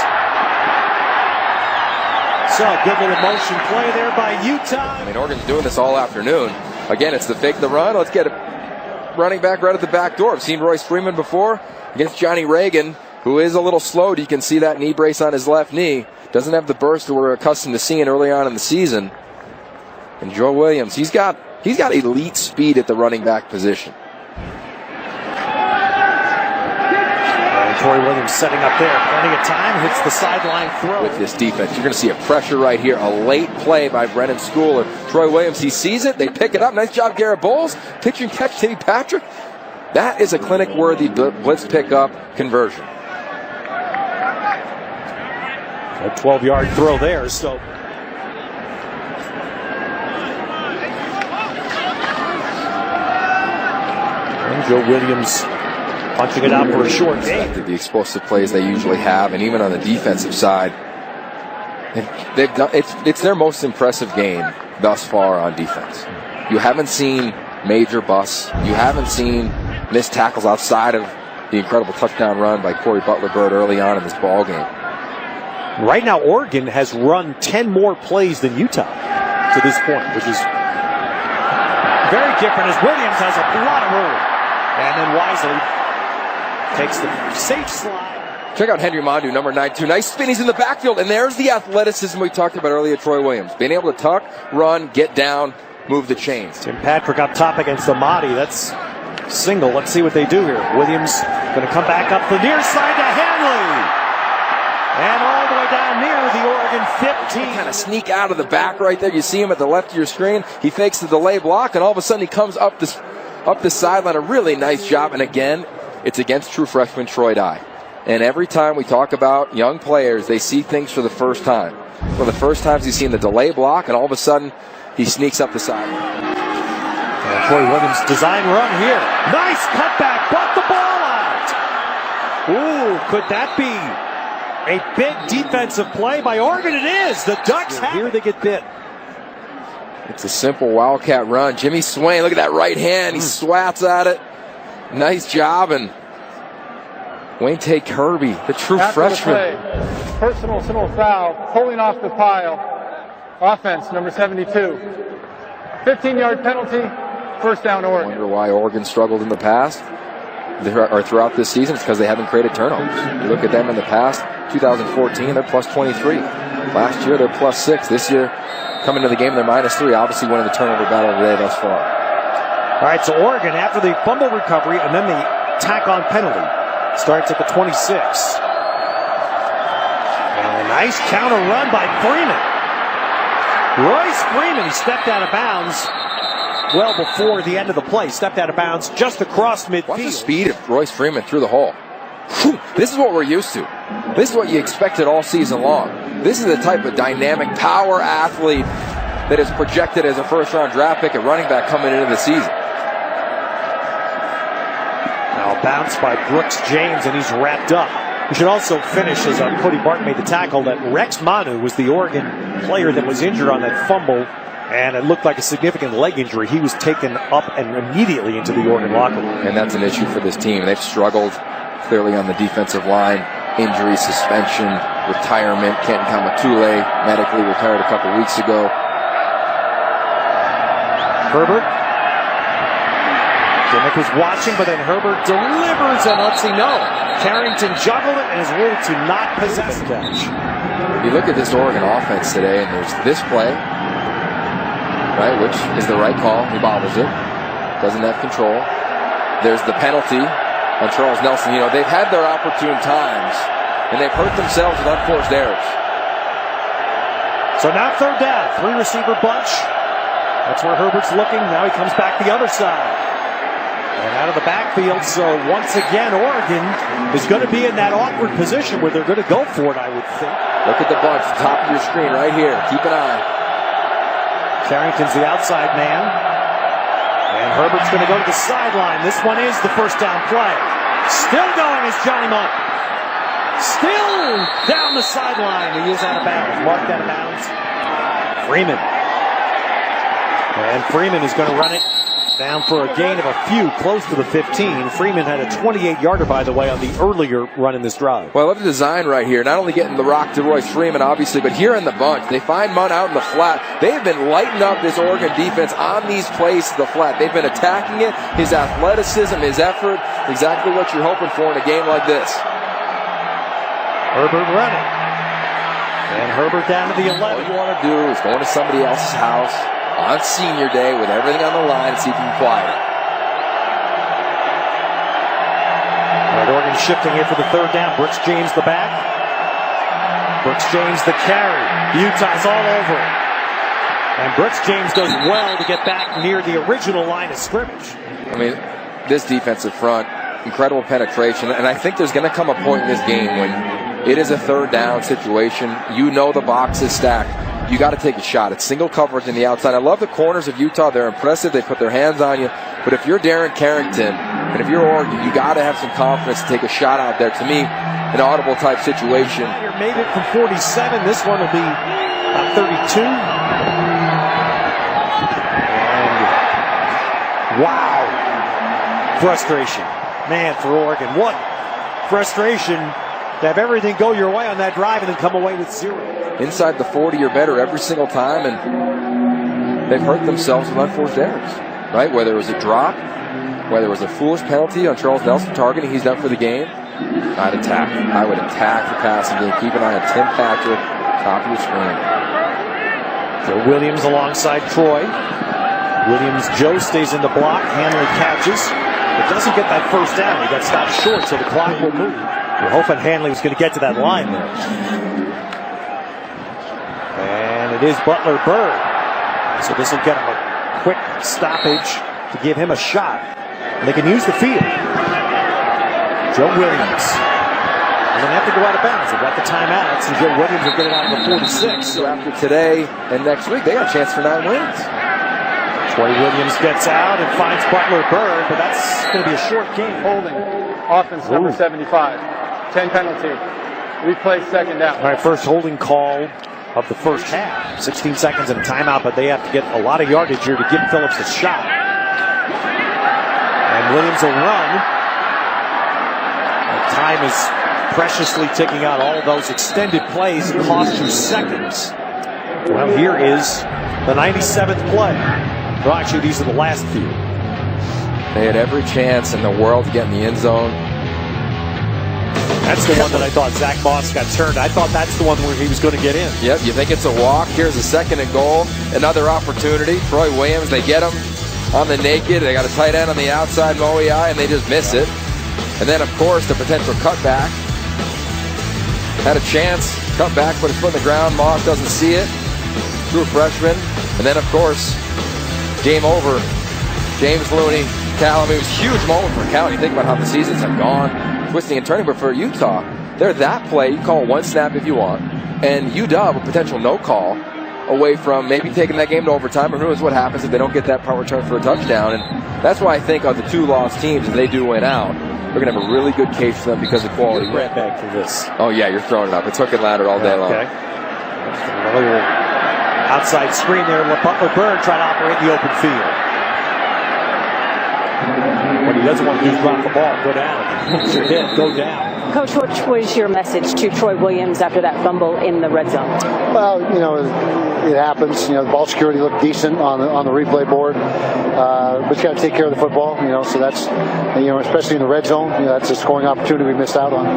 So good little motion play there by Utah. I mean, Oregon's doing this all afternoon. Again, it's the fake the run. Let's get a running back right at the back door. I've seen Royce Freeman before against Johnny Reagan, who is a little slowed. You can see that knee brace on his left knee. Doesn't have the burst that we're accustomed to seeing early on in the season. And Joe Williams, he's got elite speed at the running back position. Troy Williams setting up there. Plenty of time. Hits the sideline throw. With this defense, you're going to see a pressure right here. A late play by Brennan Schooler. Troy Williams, he sees it. They pick it up. Nice job, Garrett Bowles. Pitch and catch, Timmy Patrick. That is a clinic-worthy blitz pickup conversion. A 12-yard throw there. So and Joe Williams punching it out for a short gain. The explosive plays they usually have, and even on the defensive side, they've done. It's their most impressive game thus far on defense. You haven't seen major busts. You haven't seen missed tackles outside of the incredible touchdown run by Corey Butler-Bird early on in this ball game. Right now, Oregon has run 10 more plays than Utah to this point, which is very different as Williams has a lot of room. And then wisely takes the safe slide. Check out Henry Mondu, number 92. Nice spin. He's in the backfield. And there's the athleticism we talked about earlier, Troy Williams. Being able to tuck, run, get down, move the chains. Tim Patrick up top against Amadi. That's single. Let's see what they do here. Williams going to come back up the near side to Hanley. And all the way down near the Oregon 15. Kind of sneak out of the back right there. You see him at the left of your screen. He fakes the delay block, and all of a sudden he comes up the sideline. A really nice job. And again, it's against true freshman Troy Dye. And every time we talk about young players, they see things for the first time. One of the first times he's seen the delay block, and all of a sudden he sneaks up the sideline. And Troy Williams design run here. Nice cutback, brought the ball out. Ooh, could that be a big defensive play by Oregon? It is. The Ducks have here they get bit. It's a simple Wildcat run. Jimmy Swain, look at that right hand. He swats at it. Nice job. And Wayne Tate Kirby, the true freshman. The play, personal foul, pulling off the pile. Offense, number 72. 15-yard penalty, first down Oregon. Wonder why Oregon struggled in the past or throughout this season. It's because they haven't created turnovers. You look at them in the past, 2014, they're plus 23. Last year, they're plus 6. This year, coming to the game, they're minus 3. Obviously winning the turnover battle today thus far. All right, so Oregon, after the fumble recovery and then the tack-on penalty, starts at the 26. And a nice counter run by Freeman. Royce Freeman, he stepped out of bounds well before the end of the play. Stepped out of bounds just across midfield. Watch the speed of Royce Freeman through the hole. Whew, this is what we're used to. This is what you expected all season long. This is the type of dynamic power athlete that is projected as a first-round draft pick at running back coming into the season. Now bounced by Brooks James, and he's wrapped up. We should also finish, as Cody Barton made the tackle, that Rex Manu was the Oregon player that was injured on that fumble, and it looked like a significant leg injury. He was taken up and immediately into the Oregon locker room. And that's an issue for this team. They've struggled clearly on the defensive line. Injury, suspension, retirement. Kenton Kamatule medically retired a couple weeks ago. Herbert. Dimmick was watching, but then Herbert delivers, and let's see, no. Carrington juggled it and is ruled to not possess the catch. You look at this Oregon offense today, and there's this play, right, which is the right call. He bobbles it. Doesn't have control. There's the penalty on Charles Nelson. You know, they've had their opportune times, and they've hurt themselves with unforced errors. So now third down, 3-receiver bunch. That's where Herbert's looking. Now he comes back the other side. And out of the backfield, so once again, Oregon is going to be in that awkward position where they're going to go for it, I would think. Look at the bunch, top of your screen right here. Keep an eye. Carrington's the outside man. And Herbert's going to go to the sideline. This one is the first down play. Still going is Johnny Monk. Still down the sideline. He is out of bounds. Marked out of bounds. Freeman. And Freeman is going to run it down for a gain of a few, close to the 15. Freeman had a 28-yarder, by the way, on the earlier run in this drive. Well, I love the design right here. Not only getting the rock to Royce Freeman, obviously, but here in the bunch. They find Munn out in the flat. They have been lighting up this Oregon defense on these plays to the flat. They've been attacking it. His athleticism, his effort, exactly what you're hoping for in a game like this. Herbert running. And Herbert down to the 11. All you want to do is go into somebody else's house on senior day with everything on the line and see if you can quiet it. All right, Oregon shifting here for the third down. Brooks James the back. Brooks James the carry. Utah's all over it. And Brooks James does well to get back near the original line of scrimmage. I mean, this defensive front, incredible penetration. And I think there's going to come a point in this game when it is a third down situation. You know the box is stacked. You got to take a shot. It's single coverage in the outside. I love the corners of Utah. They're impressive. They put their hands on you. But if you're Darren Carrington and if you're Oregon, you got to have some confidence to take a shot out there. To me, an audible type situation. Made it from 47. This one will be about 32. And wow. Frustration. Man, for Oregon. What frustration to have everything go your way on that drive and then come away with 0. Inside the 40 or better every single time, and they've hurt themselves with unforced errors, right? Whether it was a drop, whether it was a foolish penalty on Charles Nelson targeting, he's done for the game. I'd attack. I would attack the passing game. Keep an eye on Tim Patrick, top of your screen. So Williams alongside Troy. Williams, Joe stays in the block. Hanley catches. It doesn't get that first down. He got stopped short, so the clock will move. We're hoping Hanley was going to get to that line there. And it is Butler Bird. So this will get him a quick stoppage to give him a shot. And they can use the field. Joe Williams. And then have to go out of bounds. They've got the timeouts, and Joe Williams will get it out of the 46. So after today and next week, they got a chance for 9 wins. Troy Williams gets out and finds Butler Bird, but that's going to be a short game. Holding. Offense number 75. 10 penalty. Replay second down. All right, first holding call of the first half. 16 seconds and a timeout, but they have to get a lot of yardage here to give Phillips a shot. And Williams will run. And time is preciously ticking out. All of those extended plays cost you seconds. Well, here is the 97th play. Well, actually, these are the last few. They had every chance in the world to get in the end zone. That's the one that I thought Zach Moss got turned. I thought that's the one where he was going to get in. Yep, you think it's a walk. Here's a second and goal. Another opportunity. Troy Williams, they get him on the naked. They got a tight end on the outside, Moei, and they just miss it. And then, of course, the potential cutback. Had a chance. Cut back, put his foot in the ground. Moss doesn't see it. True freshman. And then, of course, game over. James Looney, Callum. It was a huge moment for Cal. You think about how the seasons have gone. Twisting and turning, but for Utah, they're that play. You call one snap if you want, and UW a potential no call away from maybe taking that game to overtime, or who knows what happens if they don't get that punt return for a touchdown. And that's why I think of the 2 lost teams, if they do win out, they're going to have a really good case for them because of quality. Grant back for this. Oh yeah, you're throwing it up. It's hook and ladder all day long. Okay. Outside screen there. Butler Bird trying to operate the open field. What he doesn't want to do is drop the ball, go down. Once you're hit, go down. Coach, what was your message to Troy Williams after that fumble in the red zone? Well, it happens. The ball security looked decent on the replay board, but you got to take care of the football. So that's, especially in the red zone, that's a scoring opportunity we missed out on.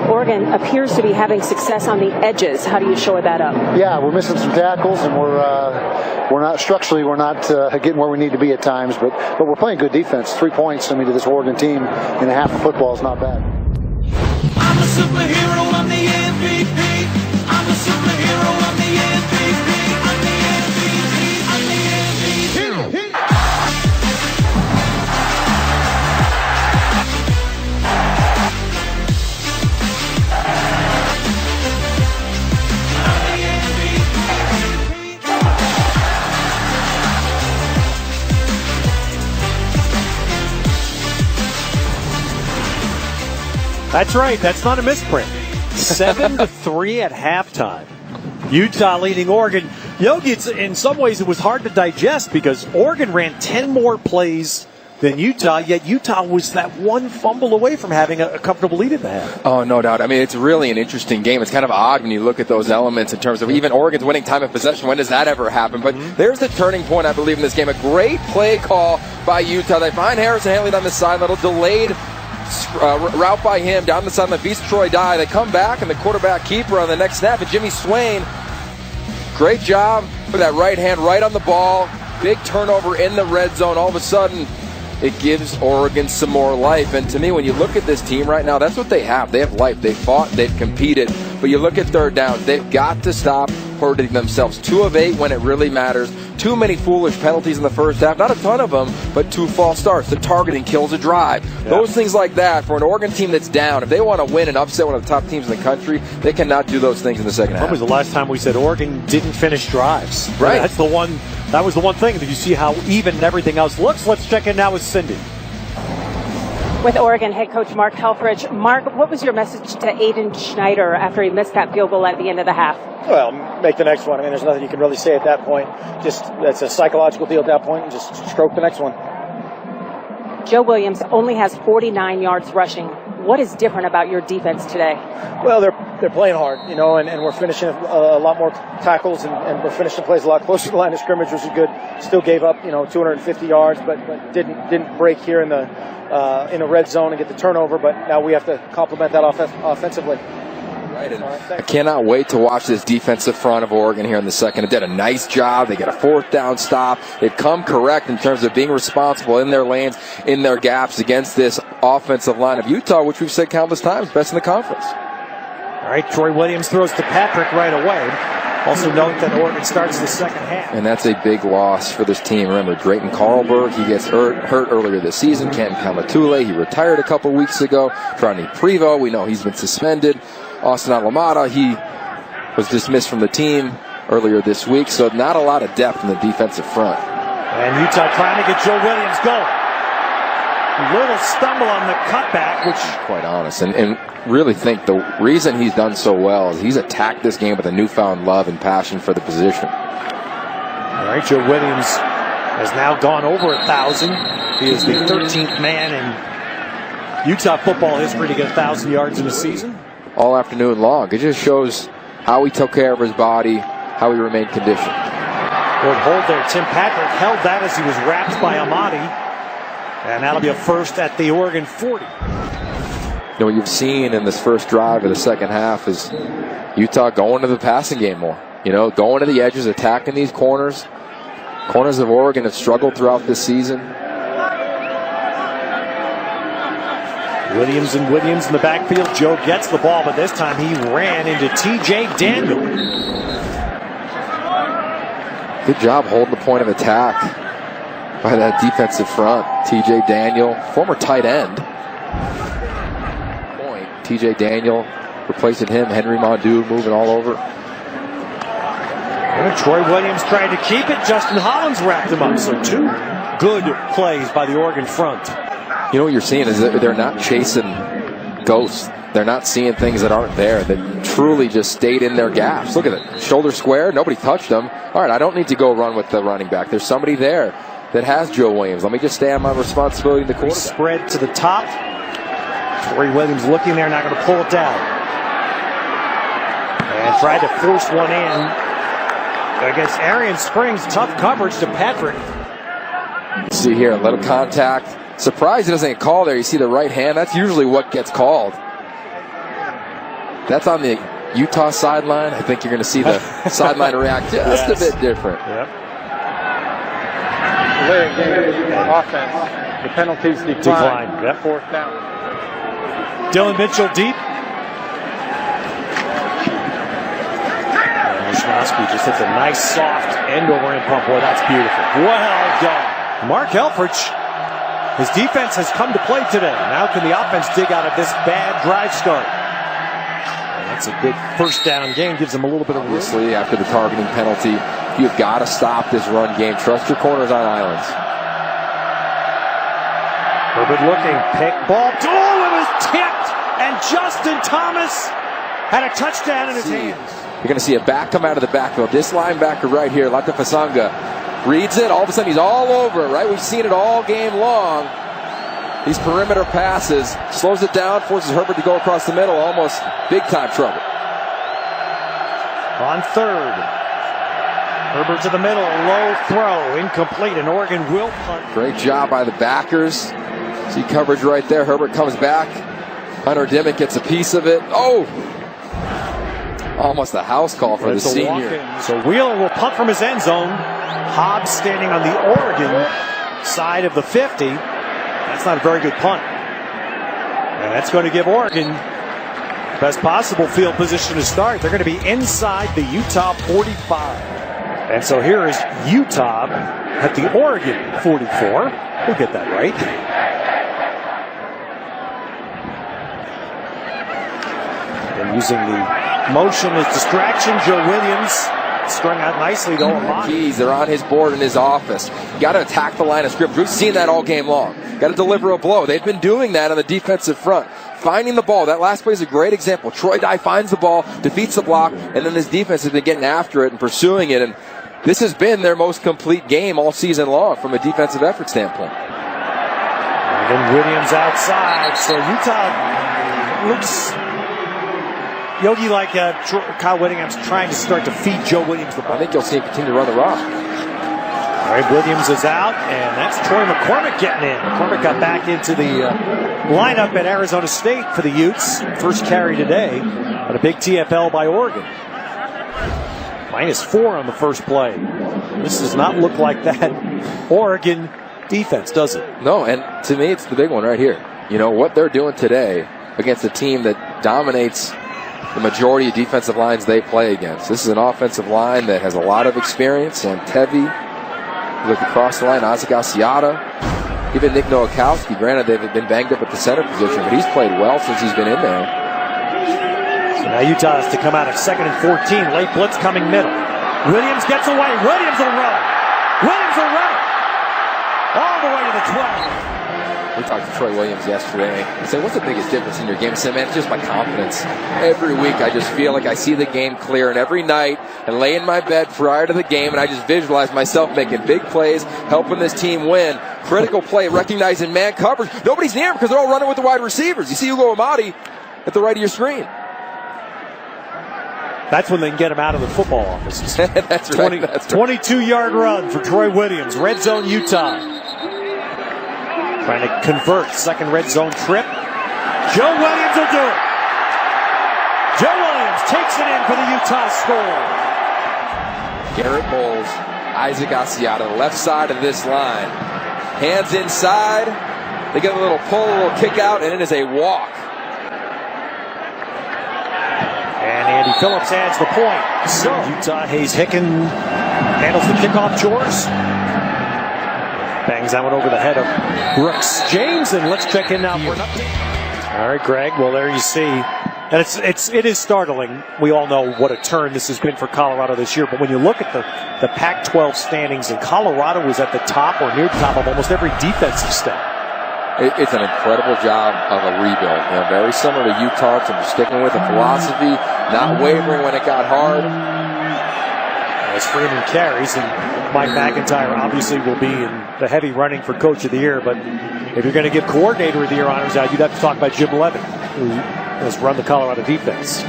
Oregon appears to be having success on the edges. How do you shore that up? Yeah, we're missing some tackles, and we're not structurally, we're not getting where we need to be at times, but we're playing good defense. 3 points, to this Oregon team in a half of football is not bad. I'm a superhero, I'm the MVP. I'm a superhero, I'm the MVP. I'm the MVP, I'm the MVP. That's right. That's not a misprint. 7-3 at halftime. Utah leading Oregon. Yogi, in some ways it was hard to digest because Oregon ran 10 more plays than Utah, yet Utah was that one fumble away from having a comfortable lead in the half. Oh, no doubt. I mean, it's really an interesting game. It's kind of odd when you look at those elements in terms of even Oregon's winning time of possession. When does that ever happen? But there's the turning point, I believe, in this game. A great play call by Utah. They find Harrison Haley down the side, a little delayed route by him down the sideline, beats Troy Dye. They come back, and the quarterback keeper on the next snap, and Jimmy Swain. Great job with that right hand right on the ball. Big turnover in the red zone. All of a sudden, it gives Oregon some more life. And to me, when you look at this team right now, that's what they have. They have life. They fought. They've competed. But you look at third down, they've got to stop hurting themselves. 2 of 8 when it really matters. Too many foolish penalties in the first half. Not a ton of them, but 2 false starts. The targeting kills a drive. Yeah. Those things like that for an Oregon team that's down. If they want to win and upset one of the top teams in the country, they cannot do those things in the second half. When was the last time we said Oregon didn't finish drives? Right. That's the one. That was the one thing. If you see how even everything else looks, let's check in now with Cindy. With Oregon head coach Mark Helfrich. Mark, what was your message to Aiden Schneider after he missed that field goal at the end of the half? Well, make the next one. I mean, there's nothing you can really say at that point. Just that's a psychological deal at that point, and just stroke the next one. Joe Williams only has 49 yards rushing. What is different about your defense today? Well, they're playing hard, and we're finishing a lot more tackles, and we're finishing plays a lot closer to the line of scrimmage, which is good. Still gave up, 250 yards, but didn't break here in the red zone and get the turnover. But now we have to complement that offensively. Right, and I cannot wait to watch this defensive front of Oregon here in the second. They did a nice job. They get a 4th down stop. They've come correct in terms of being responsible in their lanes, in their gaps against this offensive line of Utah, which we've said countless times, best in the conference. All right, Troy Williams throws to Patrick right away. Also note that Oregon starts the second half. And that's a big loss for this team. Remember, Drayton Carlberg, he gets hurt earlier this season. Kenton Kamatule, he retired a couple weeks ago. Trani Prevost, we know he's been suspended. Austin Alamada, he was dismissed from the team earlier this week, so not a lot of depth in the defensive front. And Utah trying to get Joe Williams going. A little stumble on the cutback, which... Quite honest, and really think the reason he's done so well is he's attacked this game with a newfound love and passion for the position. All right, Joe Williams has now gone over 1,000. He is the 13th man in Utah football history to get 1,000 yards in a season. All afternoon long. It just shows how he took care of his body, how he remained conditioned. Good hold there. Tim Patrick held that as he was wrapped by Amadi. And that'll be a first at the Oregon 40. What you've seen in this first drive of the second half is Utah going to the passing game more. Going to the edges, attacking these corners. Corners of Oregon have struggled throughout this season. Williams in the backfield. Joe gets the ball, but this time he ran into T.J. Daniel. Good job holding the point of attack by that defensive front. T.J. Daniel, former tight end. T.J. Daniel replacing him. Henry Mondew moving all over. And Troy Williams tried to keep it. Justin Hollins wrapped him up. So 2 good plays by the Oregon front. What you're seeing is that they're not chasing ghosts. They're not seeing things that aren't there, that truly just stayed in their gaps. Look at it. Shoulder square. Nobody touched them. All right, I don't need to go run with the running back. There's somebody there that has Joe Williams. Let me just stay on my responsibility in the quarterback. Spread to the top. Troy Williams looking there, not going to pull it down. And tried to force one in against Arian Springs. Tough coverage to Patrick. See here, a little contact. Surprised he doesn't get called there. You see the right hand. That's usually what gets called. That's on the Utah sideline. I think you're going to see the sideline react just a bit different. Yep. Late game offense. The penalties decline. Yep. 4th down. Dylan Mitchell deep. And Wisnowski just hits a nice soft end over end pump. Boy, that's beautiful. Well done. Mark Helfrich. His defense has come to play today. Now can the offense dig out of this bad drive start? And that's a good first down game. Gives them a little bit of risk. Obviously, after the targeting penalty, you've got to stop this run game. Trust your corners on islands. Herbert looking. Pick ball. Oh, it was tipped. and Justin Thomas had a touchdown in his hands. You're going to see a back come out of the backfield. This linebacker right here, Lata Fasanga, reads it. All of a sudden, he's all over it, right? We've seen it all game long. These perimeter passes, slows it down, forces Herbert to go across the middle, almost big-time trouble. On third, Herbert to the middle, low throw, incomplete, and Oregon will punt. Great job by the backers. See coverage right there. Herbert comes back. Hunter Dimmick gets a piece of it. Oh! Almost a house call for the senior. So Wheeler will punt from his end zone. Hobbs standing on the Oregon side of the 50. That's not a very good punt. And that's going to give Oregon the best possible field position to start. They're going to be inside the Utah 45. And so here is Utah at the Oregon 44. We'll get that right. And using the motion as distraction, Joe Williams strung out nicely though. Keys, they're on his board in his office. Got to attack the line of scrimmage. We've seen that all game long. Got to deliver a blow. They've been doing that on the defensive front. Finding the ball. That last play is a great example. Troy Dye finds the ball, defeats the block, and then this defense has been getting after it and pursuing it. And this has been their most complete game all season long from a defensive effort standpoint. And then Williams outside. So Utah looks, Yogi, like Kyle Whittingham's trying to start to feed Joe Williams the ball. I think you'll see him continue to run the rock. All right, Williams is out, and that's Troy McCormick getting in. McCormick got back into the lineup at Arizona State for the Utes. First carry today, but a big TFL by Oregon. -4 on the first play. This does not look like that Oregon defense, does it? No, and to me, it's the big one right here. You know, what they're doing today against a team that dominates the majority of defensive lines they play against. This is an offensive line that has a lot of experience. Santevi, look across the line, Isaac Asiata, even Nick Nowakowski. Granted, they've been banged up at the center position, but he's played well since he's been in there. So now Utah has to come out at 2nd and 14. Late blitz coming middle. Williams gets away. Williams will run. Williams will run all the way to the 12. We talked to Troy Williams yesterday. I said, what's the biggest difference in your game? He said, man, it's just my confidence. Every week I just feel like I see the game clear, and every night and lay in my bed prior to the game, and I just visualize myself making big plays, helping this team win. Critical play, recognizing man coverage. Nobody's near him because they're all running with the wide receivers. You see Ugo Amadi at the right of your screen. That's when they can get him out of the football offices. That's right. 22-yard run for Troy Williams. Red zone Utah. Trying to convert. Second red zone trip. Joe Williams will do it. Joe Williams takes it in for the Utah score. Garrett Bowles, Isaac Asiata, the left side of this line. Hands inside. They get a little pull, a little kick out, and it is a walk. And Andy Phillips adds the point. So Utah, Hayes Hicken handles the kickoff chores. Bangs that one over the head of Brooks James, and let's check in now for an update. All right, Greg. Well, there you see, and it is startling. We all know what a turn this has been for Colorado this year, but when you look at the Pac-12 standings, and Colorado was at the top or near the top of almost every defensive step. It's an incredible job of a rebuild. You know, very similar to Utah, so sticking with the philosophy, not wavering when it got hard. As Freeman carries, and Mike McIntyre obviously will be in the heavy running for Coach of the Year, but if you're going to give Coordinator of the Year honors out, you'd have to talk about Jim Levin, who has run the Colorado defense.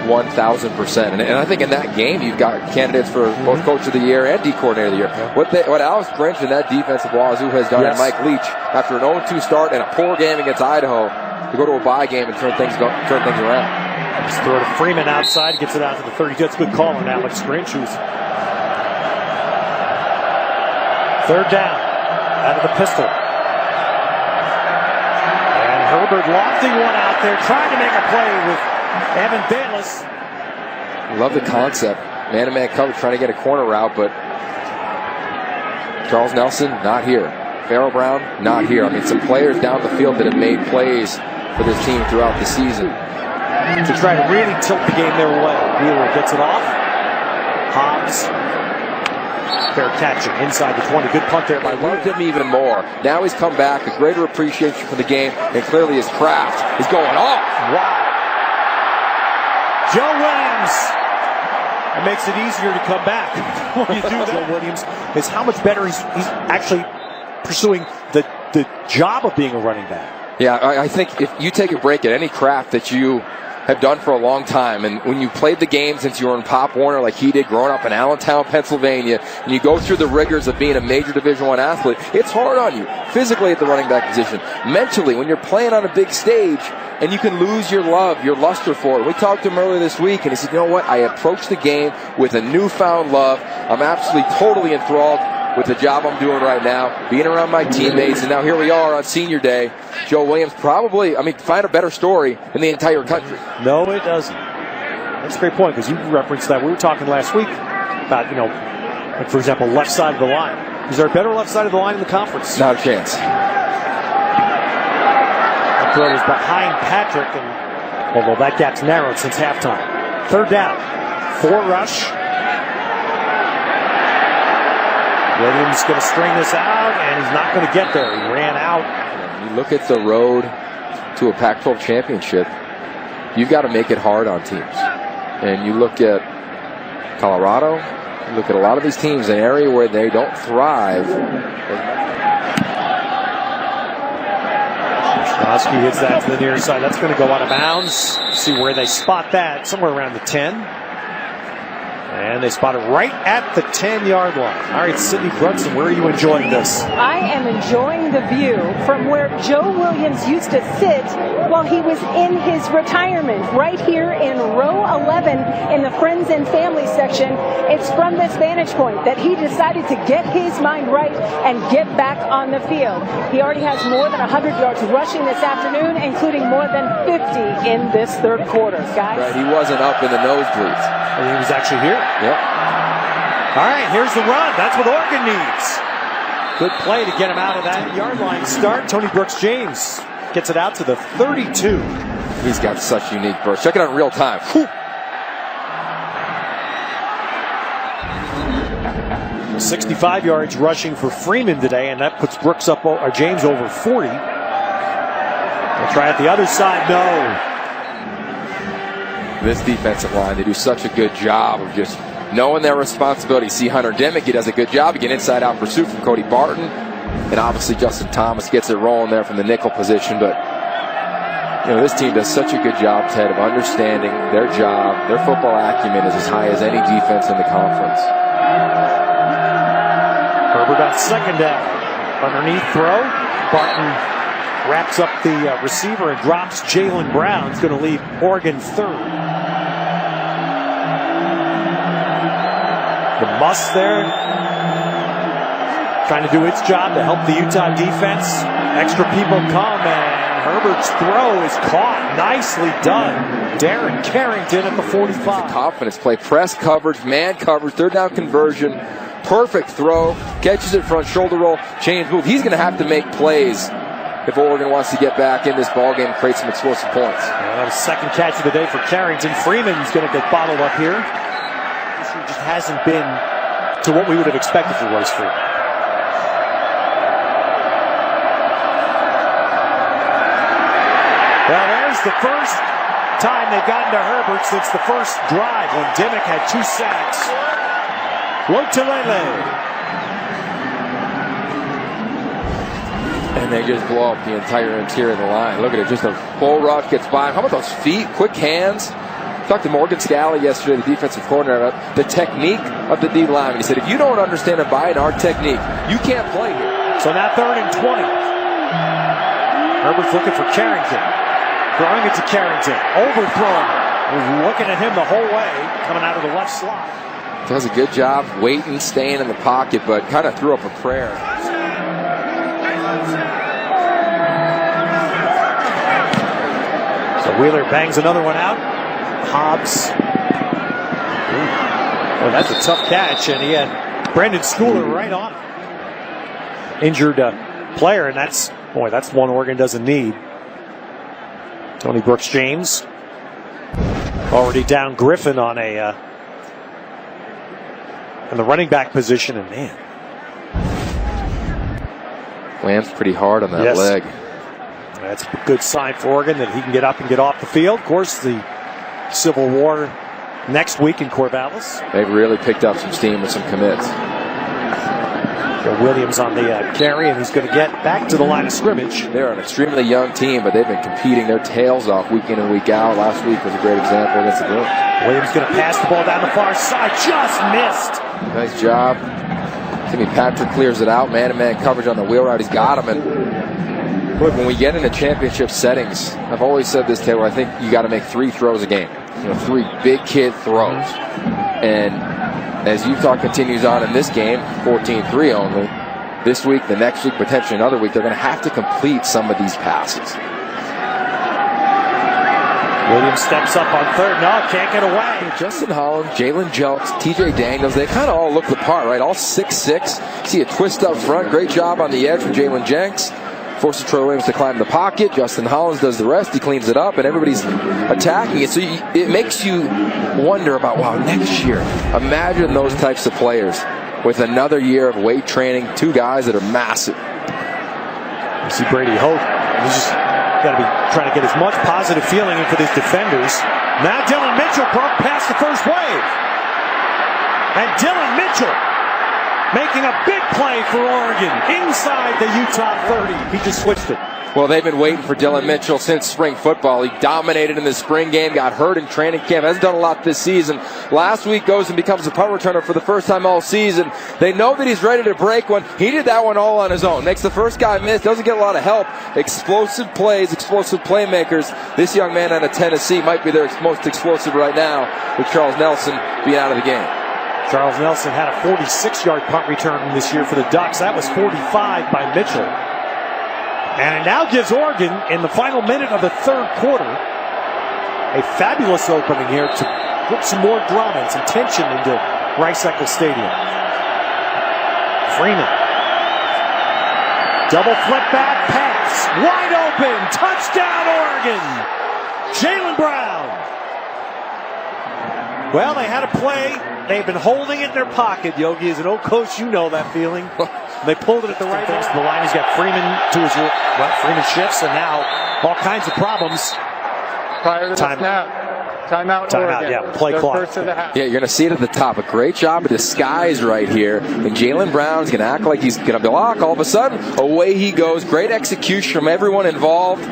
1,000%. And I think in that game, you've got candidates for both Coach of the Year and D Coordinator of the Year. Yeah. What Alex Grinch and that defensive Wazoo has done, and Mike Leach, after an 0-2 start and a poor game against Idaho, to go to a bye game and turn things around. Just throw to Freeman outside, gets it out to the 32. That's a good call on Alex Grinch, who's third down out of the pistol. And Herbert lofting one out there, trying to make a play with Evan Bayless. Love the concept. Man-to-man coverage, trying to get a corner route, but Charles Nelson, not here. Farrell Brown, not here. I mean, some players down the field that have made plays for this team throughout the season. To try to really tilt the game their way. Wheeler gets it off. Hobbs Fair catch inside the 20. Good punt there by Loved Williams. him even more. Now he's come back, a greater appreciation for the game, and clearly his craft is going off. Wow. Joe Williams. It makes it easier to come back when you do that. Joe Williams is how much better he's actually pursuing the job of being a running back. Yeah, I think if you take a break at any craft that you have done for a long time, and when you played the game since you were in Pop Warner like he did growing up in Allentown, Pennsylvania, and you go through the rigors of being a major Division I athlete, it's hard on you physically at the running back position. Mentally, when you're playing on a big stage and you can lose your love, your luster for it. We talked to him earlier this week, and he said, you know what, I approach the game with a newfound love. I'm absolutely totally enthralled with the job I'm doing right now, being around my teammates, and now here we are on senior day. Joe Williams probably, find a better story in the entire country. No, it doesn't. That's a great point, because you referenced that. We were talking last week about, like for example, left side of the line. Is there a better left side of the line in the conference? Not a chance. That throw was behind Patrick, and although that gap's narrowed since halftime. Third down, 4 rush. Williams going to string this out, and he's not going to get there. He ran out. You look at the road to a Pac-12 championship, you've got to make it hard on teams. And you look at Colorado, you look at a lot of these teams, an area where they don't thrive. Oski hits that to the near side. That's going to go out of bounds. See where they spot that. Somewhere around the 10. And they spot it right at the 10-yard line. All right, Sydney Brunson, where are you enjoying this? I am enjoying the view from where Joe Williams used to sit while he was in his retirement, right here in row 11 in the friends and family section. It's from this vantage point that he decided to get his mind right and get back on the field. He already has more than 100 yards rushing this afternoon, including more than 50 in this third quarter, guys. Right, he wasn't up in the nosebleeds. He was actually here. Yep. All right, here's the run. That's what Oregon needs. Good play to get him out of that yard line start. Tony Brooks-James gets it out to the 32. He's got such unique bursts. Check it out in real time. Whew. 65 yards rushing for Freeman today, and that puts Brooks up, or James over 40. They'll try it the other side. No. This defensive line, they do such a good job of just knowing their responsibility. See Hunter Dimick, he does a good job. You get inside-out pursuit from Cody Barton. And obviously Justin Thomas gets it rolling there from the nickel position. But, this team does such a good job, Ted, of understanding their job. Their football acumen is as high as any defense in the conference. Herbert on second down. Underneath throw. Barton wraps up the receiver and drops Jalen Brown. It's going to leave Oregon third. The must there, trying to do its job to help the Utah defense. Extra people come, and Herbert's throw is caught. Nicely done. Darren Carrington at the 45. Confidence play, press coverage, man coverage, third down conversion. Perfect throw, catches it front shoulder roll, change move. He's going to have to make plays if Oregon wants to get back in this ballgame and create some explosive points. That was second catch of the day for Carrington. Freeman's going to get bottled up here. Just hasn't been to what we would have expected for Royce Freeman. Well, there's the first time they've gotten to Herbert since the first drive when Dimick had 2 sacks. Lotelele. And they just blow up the entire interior of the line. Look at it, just a full rush, gets by him. How about those feet, quick hands? Talked to Morgan Scalley yesterday, the defensive coordinator, about the technique of the D-line. He said, if you don't understand and buy in our technique, you can't play here. So now 3rd and 20. Herbert's looking for Carrington. Throwing it to Carrington. Overthrowing it. Looking at him the whole way, coming out of the left slot. Does a good job waiting, staying in the pocket, but kind of threw up a prayer. So Wheeler bangs another one out. Hobbs. Oh, that's a tough catch, and he had Brandon Schooler right on him. Injured player, and that's one Oregon doesn't need. Tony Brooks-James already down Griffin on a in the running back position, and man, lands pretty hard on that leg. That's a good sign for Oregon that he can get up and get off the field. Of course, the Civil War next week in Corvallis. They've really picked up some steam with some commits. Williams on the carry, and he's going to get back to the line of scrimmage. They're an extremely young team, but they've been competing their tails off week in and week out. Last week was a great example against the Bruins. Williams going to pass the ball down the far side, just missed. Nice job. Timmy Patrick clears it out, man-to-man coverage on the wheel route. He's got him. And look, when we get into championship settings, I've always said this, Taylor, I think you got to make 3 throws a game. 3 big kid throws. And as Utah continues on in this game, 14-3 only, this week, the next week, potentially another week, they're going to have to complete some of these passes. Williams steps up on third. No, can't get away. Justin Holland, Jalen Jelks, TJ Daniels, they kind of all look the part, right? All 6'6". See a twist up front. Great job on the edge from Jalen Jenks. Forces Troy Williams to climb the pocket. Justin Hollins does the rest. He cleans it up, and everybody's attacking it. So it makes you wonder about, wow, next year, imagine those types of players with another year of weight training. 2 guys that are massive. You see Brady Hoke. He's just got to be trying to get as much positive feeling into these defenders. Now Dylan Mitchell broke past the first wave. And Dylan Mitchell making a big play for Oregon inside the Utah 30. He just switched it. Well, they've been waiting for Dylan Mitchell since spring football. He dominated in the spring game, got hurt in training camp, hasn't done a lot this season. Last week goes and becomes a punt returner for the first time all season. They know that he's ready to break one. He did that one all on his own. Makes the first guy miss, doesn't get a lot of help. Explosive plays, explosive playmakers. This young man out of Tennessee might be their most explosive right now, with Charles Nelson being out of the game. Charles Nelson had a 46-yard punt return this year for the Ducks. That was 45 by Mitchell. And it now gives Oregon, in the final minute of the third quarter, a fabulous opening here to put some more drama and some tension into Rice-Eccles Stadium. Freeman. Double flip back pass. Wide open. Touchdown, Oregon. Jaylen Brown. Well, they had a play. They've been holding it in their pocket, Yogi. As an old coach, you know that feeling. They pulled it at the right place. The line has got Freeman to his Freeman shifts, and now all kinds of problems. Prior to the snap. Timeout, Oregon. Yeah, play clock. First of the half. Yeah, you're going to see it at the top. A great job of disguise right here. And Jaylen Brown's going to act like he's going to block. All of a sudden, away he goes. Great execution from everyone involved.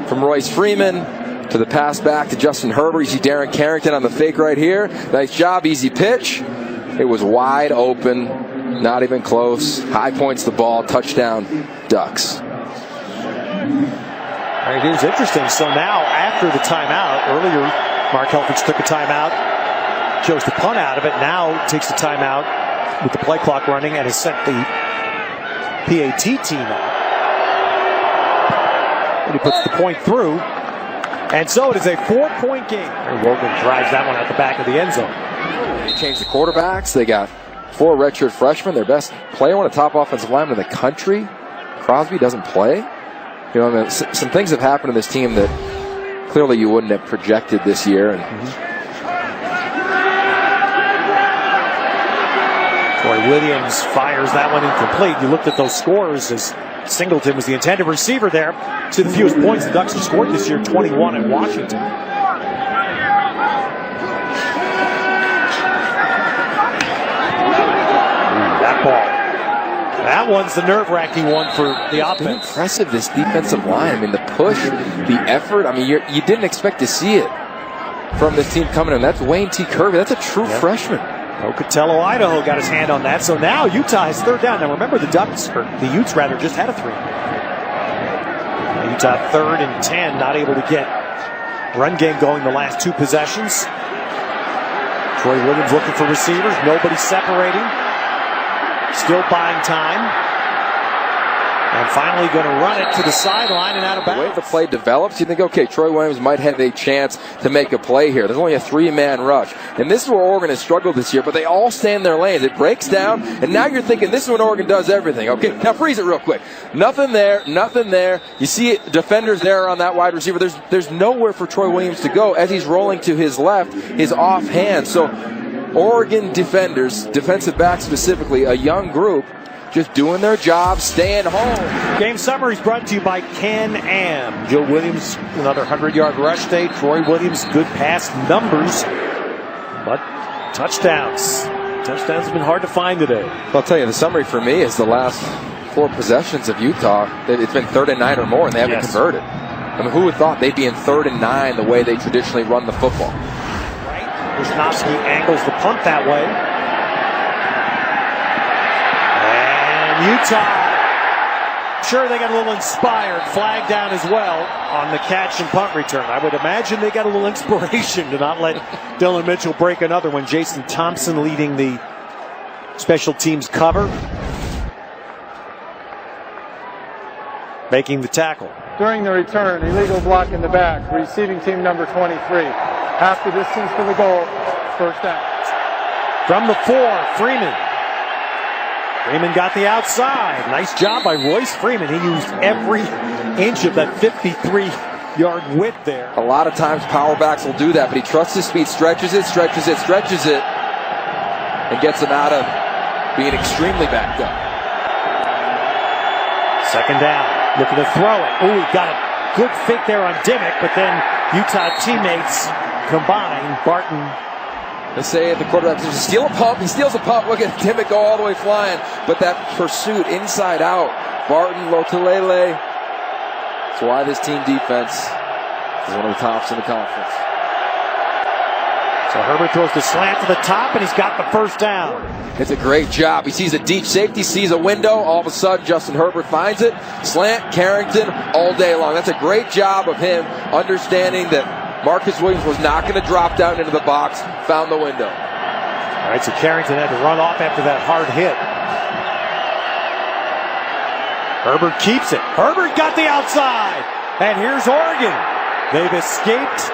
From Royce Freeman to the pass back to Justin Herbert. You see Darren Carrington on the fake right here. Nice job, easy pitch. It was wide open, not even close. High points the ball, touchdown, Ducks. It is interesting. So now, after the timeout, earlier Mark Helfrich took a timeout, chose to punt out of it. Now takes the timeout with the play clock running and has sent the PAT team out. And he puts the point through. And so it is a 4-point game. And Wogan drives that one out the back of the end zone. They changed the quarterbacks. They got 4 redshirt freshmen. Their best player, one of the top offensive linemen in the country. Crosby doesn't play. You know, I mean, some things have happened to this team that clearly you wouldn't have projected this year. And Troy Williams fires that one incomplete. You looked at those scores as Singleton was the intended receiver there. To the fewest points the Ducks have scored this year, 21 in Washington. That ball. That one's the nerve-wracking one for the offense. Impressive, this defensive line. I mean, the push, the effort. I mean, you didn't expect to see it from this team coming in. That's Wayne T. Kirby. That's a true freshman. Pocatello, Idaho got his hand on that. So now Utah has third down. Now remember, the Utes just had a 3. Utah 3rd and 10, not able to get run game going the last 2 possessions. Troy Williams looking for receivers. Nobody separating. Still buying time. And finally going to run it to the sideline and out of bounds. The way the play develops, you think, okay, Troy Williams might have a chance to make a play here. There's only a 3-man rush. And this is where Oregon has struggled this year, but they all stay in their lanes. It breaks down, and now you're thinking this is when Oregon does everything. Okay, now freeze it real quick. Nothing there, nothing there. You see it, defenders there on that wide receiver. There's nowhere for Troy Williams to go as he's rolling to his left, his offhand. So Oregon defenders, defensive backs specifically, a young group, just doing their job, staying home. Game summary is brought to you by Can-Am. Joe Williams, another 100-yard rush day. Troy Williams, good pass numbers, but touchdowns. Touchdowns have been hard to find today. I'll tell you, the summary for me is the last 4 possessions of Utah. It's been 3rd and 9 or more, and they haven't converted. I mean, who would have thought they'd be in 3rd and 9 the way they traditionally run the football? Right. Wisnowski angles the punt that way. And Utah, sure, they got a little inspired. Flag down as well on the catch and punt return. I would imagine they got a little inspiration to not let Dylan Mitchell break another one. Jason Thompson leading the special teams cover, making the tackle. During the return, illegal block in the back, receiving team number 23. Half the distance to the goal, first down. From the 4, Freeman. Freeman got the outside. Nice job by Royce Freeman. He used every inch of that 53-yard width there. A lot of times power backs will do that, but he trusts his speed, stretches it, and gets him out of being extremely backed up. Second down. Looking to throw it. Ooh, he got a good fake there on Dimmick, but then Utah teammates combine. Barton. They say the quarterback steal a pump. He steals a pump. Look at Dimmick go all the way flying. But that pursuit inside out. Barton, Lotulele. That's why this team defense is one of the tops in the conference. So Herbert throws the slant to the top, and he's got the first down. It's a great job. He sees a deep safety, sees a window. All of a sudden, Justin Herbert finds it. Slant, Carrington, all day long. That's a great job of him understanding that Marcus Williams was not going to drop down into the box, found the window. All right, so Carrington had to run off after that hard hit. Herbert keeps it. Herbert got the outside. And here's Oregon. They've escaped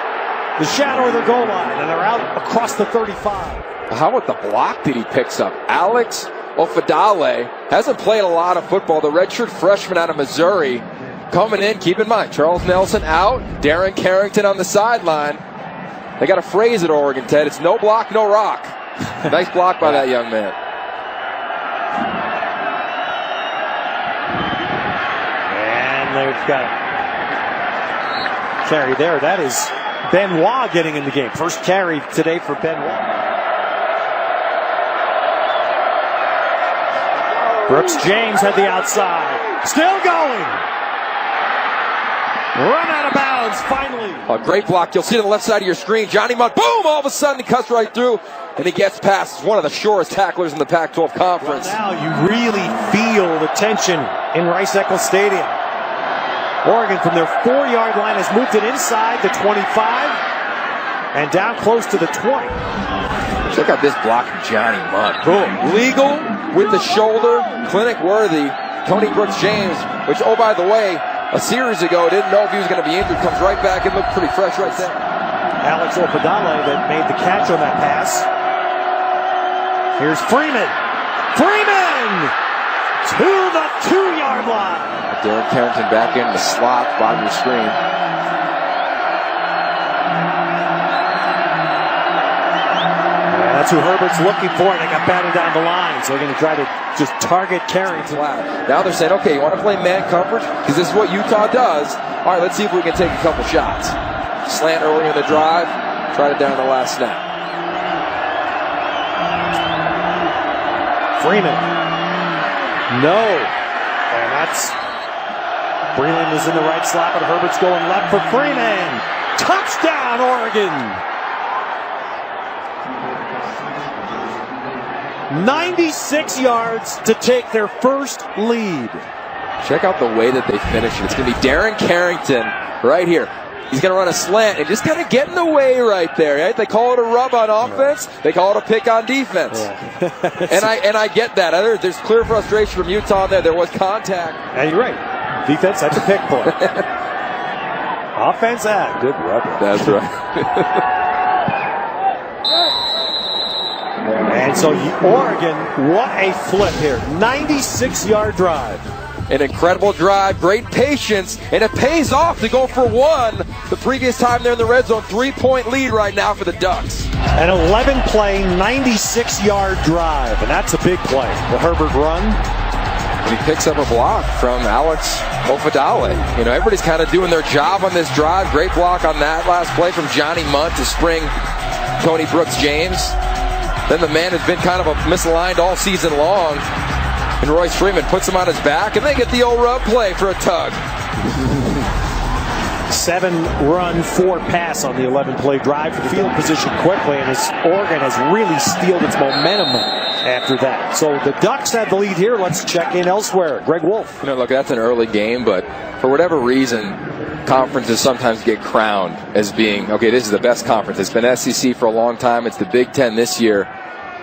the shadow of the goal line, and they're out across the 35. How about the block that he picks up? Alex Ofadale hasn't played a lot of football. The redshirt freshman out of Missouri coming in. Keep in mind, Charles Nelson out. Darren Carrington on the sideline. They got a phrase at Oregon, Ted. It's no block, no rock. Nice block by that young man. And they've got carry there. That is Benoit getting in the game. First carry today for Benoit. Brooks James had the outside. Still going. Run out of bounds, finally. A great block. You'll see it on the left side of your screen. Johnny Mudd, boom, all of a sudden he cuts right through, and he gets past one of the shortest tacklers in the Pac-12 Conference. Well, now you really feel the tension in Rice-Eccles Stadium. Oregon from their 4-yard line has moved it inside the 25 and down close to the 20. Check out this block from Johnny Mudd. Boom. Legal with the shoulder, clinic worthy. Tony Brooks James, which, oh, by the way, a series ago, didn't know if he was going to be injured, comes right back and looked pretty fresh right there. Alex Ofadale that made the catch on that pass. Here's Freeman. Freeman to the 2-yard line. Darren Carrington back in the slot, bottom of the screen. That's who Herbert's looking for, and they got batted down the line. So they're going to try to just target Carrington. Now they're saying, okay, you want to play man coverage? Because this is what Utah does. All right, let's see if we can take a couple shots. Slant early in the drive, tried it down the last snap. Freeman. No. And that's Breland is in the right slot, but Herbert's going left for Freeman. Touchdown, Oregon. 96 yards to take their first lead. Check out the way that they finish it. It's going to be Darren Carrington right here. He's going to run a slant and just kind of get in the way right there. Right? They call it a rub on offense. They call it a pick on defense. Yeah. and I get that. There's clear frustration from Utah there. There was contact. And you're right. Defense, that's a pick point. Offense, good rubber. That's right. And so Oregon, what a flip here. 96-yard drive. An incredible drive, great patience, and it pays off to go for one. The previous time they're in the red zone, 3-point lead right now for the Ducks. An 11-play, 96-yard drive, and that's a big play. The Herbert run. He picks up a block from Alex Ofadale. You know, everybody's kind of doing their job on this drive. Great block on that last play from Johnny Munt to spring Tony Brooks-James. Then the man has been kind of misaligned all season long. And Royce Freeman puts him on his back, and they get the old rub play for a tug. 7-run, 4-pass on the 11-play drive. Field position quickly, and Oregon has really steeled its momentum after that. So the Ducks have the lead here. Let's check in elsewhere. Greg Wolf. You know, look, that's an early game, but for whatever reason, conferences sometimes get crowned as being, okay, this is the best conference. It's been SEC for a long time. It's the Big Ten this year.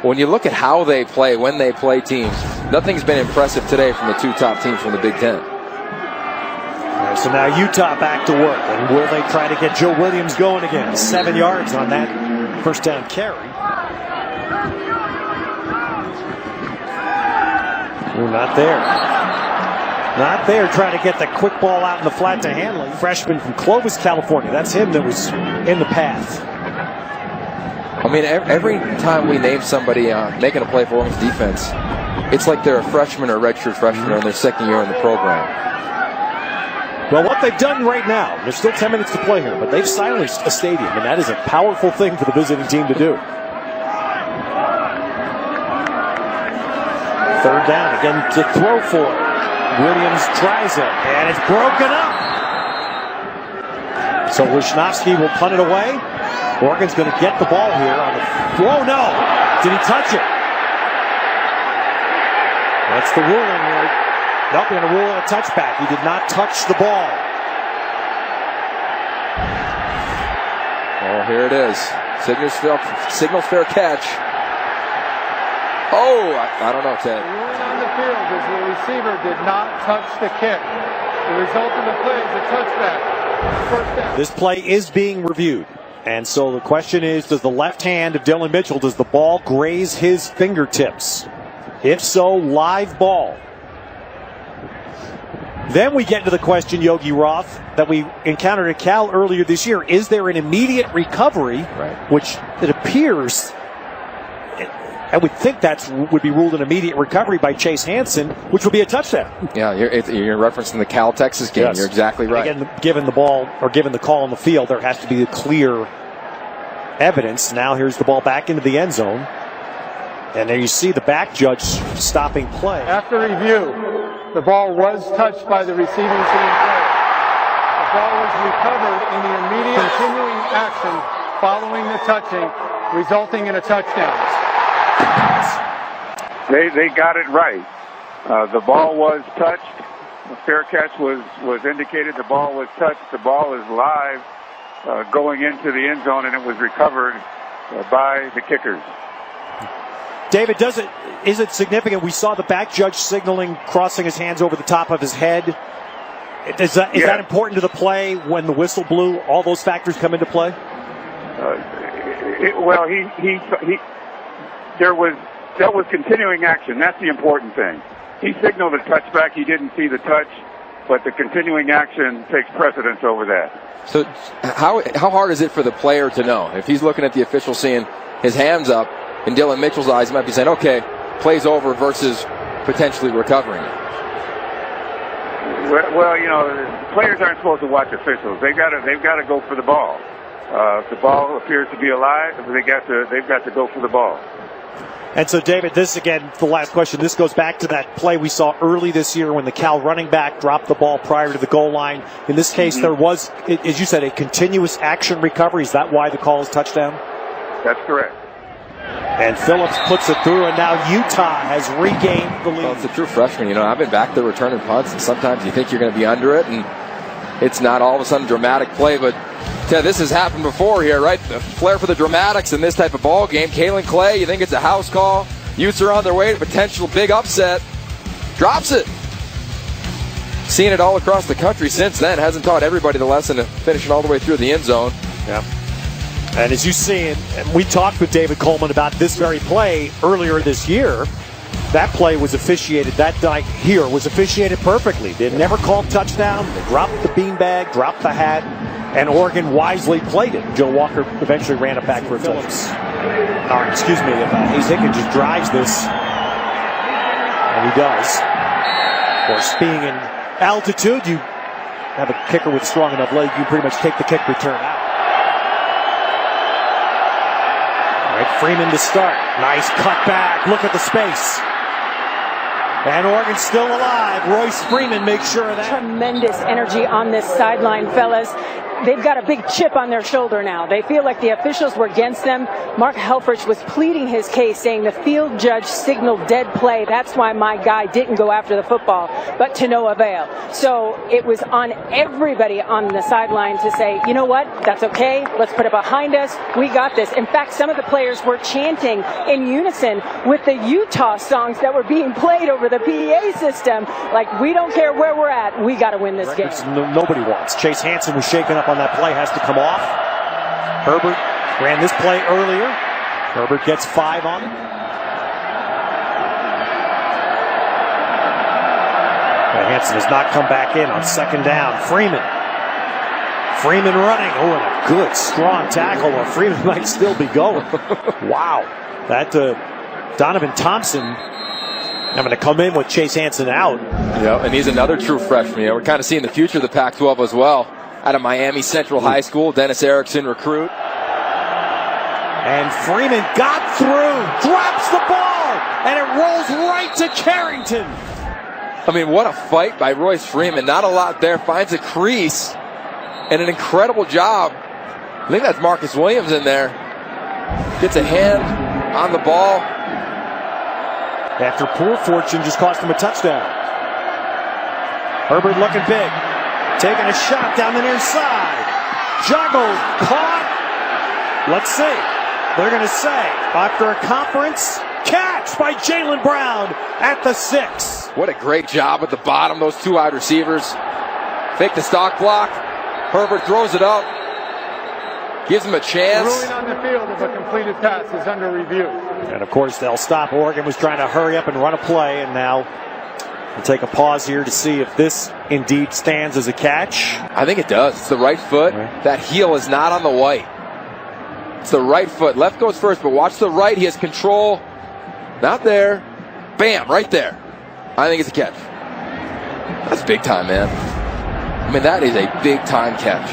When you look at how they play, when they play teams, nothing's been impressive today from the two top teams from the Big Ten. So now Utah back to work. And will they try to get Joe Williams going again? 7 yards on that first down carry. Ooh, not there. Not there. Trying to get the quick ball out in the flat to Hanley. Freshman from Clovis, California. That's him that was in the path. I mean, every time we name somebody making a play for Oregon's defense, it's like they're a freshman or a redshirt freshman or in their second year in the program. Well, what they've done right now, there's still 10 minutes to play here, but they've silenced a stadium, and that is a powerful thing for the visiting team to do. Third down, again to throw for. Williams tries it, and it's broken up. So Wisnowski will punt it away. Oregon's going to get the ball here on the... Oh, no! Did he touch it? That's the ruling here. Nope, they're going to rule it a touchback. He did not touch the ball. Oh, here it is. Signals fair catch. Oh, I don't know, Ted. The ruling on the field is the receiver did not touch the kick. The result of the play is a touchback. First down. This play is being reviewed. And so the question is, does the left hand of Dylan Mitchell, does the ball graze his fingertips? If so, live ball. Then we get to the question, Yogi Roth, that we encountered at Cal earlier this year. Is there an immediate recovery, which it appears, I would think that would be ruled an immediate recovery by Chase Hansen, which would be a touchdown. Yeah, you're referencing the Cal-Texas game. Yes. You're exactly right. Again, given the ball or given the call on the field, there has to be a clear evidence. Now here's the ball back into the end zone. And there you see the back judge stopping play. After review, the ball was touched by the receiving team player. The ball was recovered in the immediate continuing action following the touching, resulting in a touchdown. They got it right. The ball was touched. The fair catch was indicated. The ball was touched. The ball is live going into the end zone, and it was recovered by the kickers. David, is it significant? We saw the back judge signaling, crossing his hands over the top of his head. Is that important to the play when the whistle blew? All those factors come into play? That was continuing action. That's the important thing. He signaled a touchback. He didn't see the touch, but the continuing action takes precedence over that. So how hard is it for the player to know? If he's looking at the official seeing his hands up, in Dylan Mitchell's eyes, he might be saying, okay, play's over versus potentially recovering it. Well, you know, players aren't supposed to watch officials. They've got to go for the ball. If the ball appears to be alive, they've got to go for the ball. And so, David, this again, the last question. This goes back to that play we saw early this year when the Cal running back dropped the ball prior to the goal line. In this case, there was, as you said, a continuous action recovery. Is that why the call is touchdown? That's correct. And Phillips puts it through, and now Utah has regained the lead. Well, it's a true freshman. You know, I've been back there returning punts, and sometimes you think you're going to be under it, and it's not all of a sudden dramatic play. But, Ted, this has happened before here, right? The flair for the dramatics in this type of ball game. Kalen Clay, you think it's a house call. Utes are on their way to potential big upset. Drops it. Seen it all across the country since then. Hasn't taught everybody the lesson of finishing all the way through the end zone. Yeah. And as you see, and we talked with David Coleman about this very play earlier this year, That play was officiated, that night here was officiated perfectly. They never called touchdown. They dropped the beanbag, dropped the hat, and Oregon wisely played it. Joe Walker eventually ran it back for Phillips. Excuse me, Hayes Hickens just drives this. And he does. Of course, being in altitude, you have a kicker with a strong enough leg, you pretty much take the kick return out. All right, Freeman to start. Nice cut back. Look at the space. And Oregon's still alive. Royce Freeman makes sure of that. Tremendous energy on this sideline, fellas. They've got a big chip on their shoulder now. They feel like the officials were against them. Mark Helfrich was pleading his case, saying the field judge signaled dead play. That's why my guy didn't go after the football, but to no avail. So it was on everybody on the sideline to say, you know what, that's okay. Let's put it behind us. We got this. In fact, some of the players were chanting in unison with the Utah songs that were being played over the PA system. Like, we don't care where we're at. We got to win this game. Nobody wants. Chase Hansen was shaken up on that play, has to come off. Herbert ran this play earlier. Herbert gets 5 on it. And Hansen has not come back in on second down. Freeman running. Oh, and a good, strong tackle where Freeman might still be going. Wow. That Donovan Thompson having to come in with Chase Hansen out. Yeah, and he's another true freshman. You know, we're kind of seeing the future of the Pac-12 as well. Out of Miami Central High School, Dennis Erickson recruit. And Freeman got through, drops the ball, and it rolls right to Carrington. I mean, what a fight by Royce Freeman. Not a lot there. Finds a crease, and an incredible job. I think that's Marcus Williams in there. Gets a hand on the ball. After poor fortune just cost him a touchdown. Herbert looking big. Taking a shot down the near side. Juggled, caught. Let's see. They're going to say, after a conference, catch by Jaylen Brown at the 6. What a great job at the bottom, those two wide receivers. Fake the stock block. Herbert throws it up. Gives him a chance. The ruling on the field of a completed pass is under review. And of course, they'll stop. Oregon was trying to hurry up and run a play, and now we'll take a pause here to see if this indeed stands as a catch. I think it does. It's the right foot. Right. That heel is not on the white. It's the right foot. Left goes first, but watch the right. He has control. Not there. Bam, right there. I think it's a catch. That's big time, man. I mean, that is a big time catch.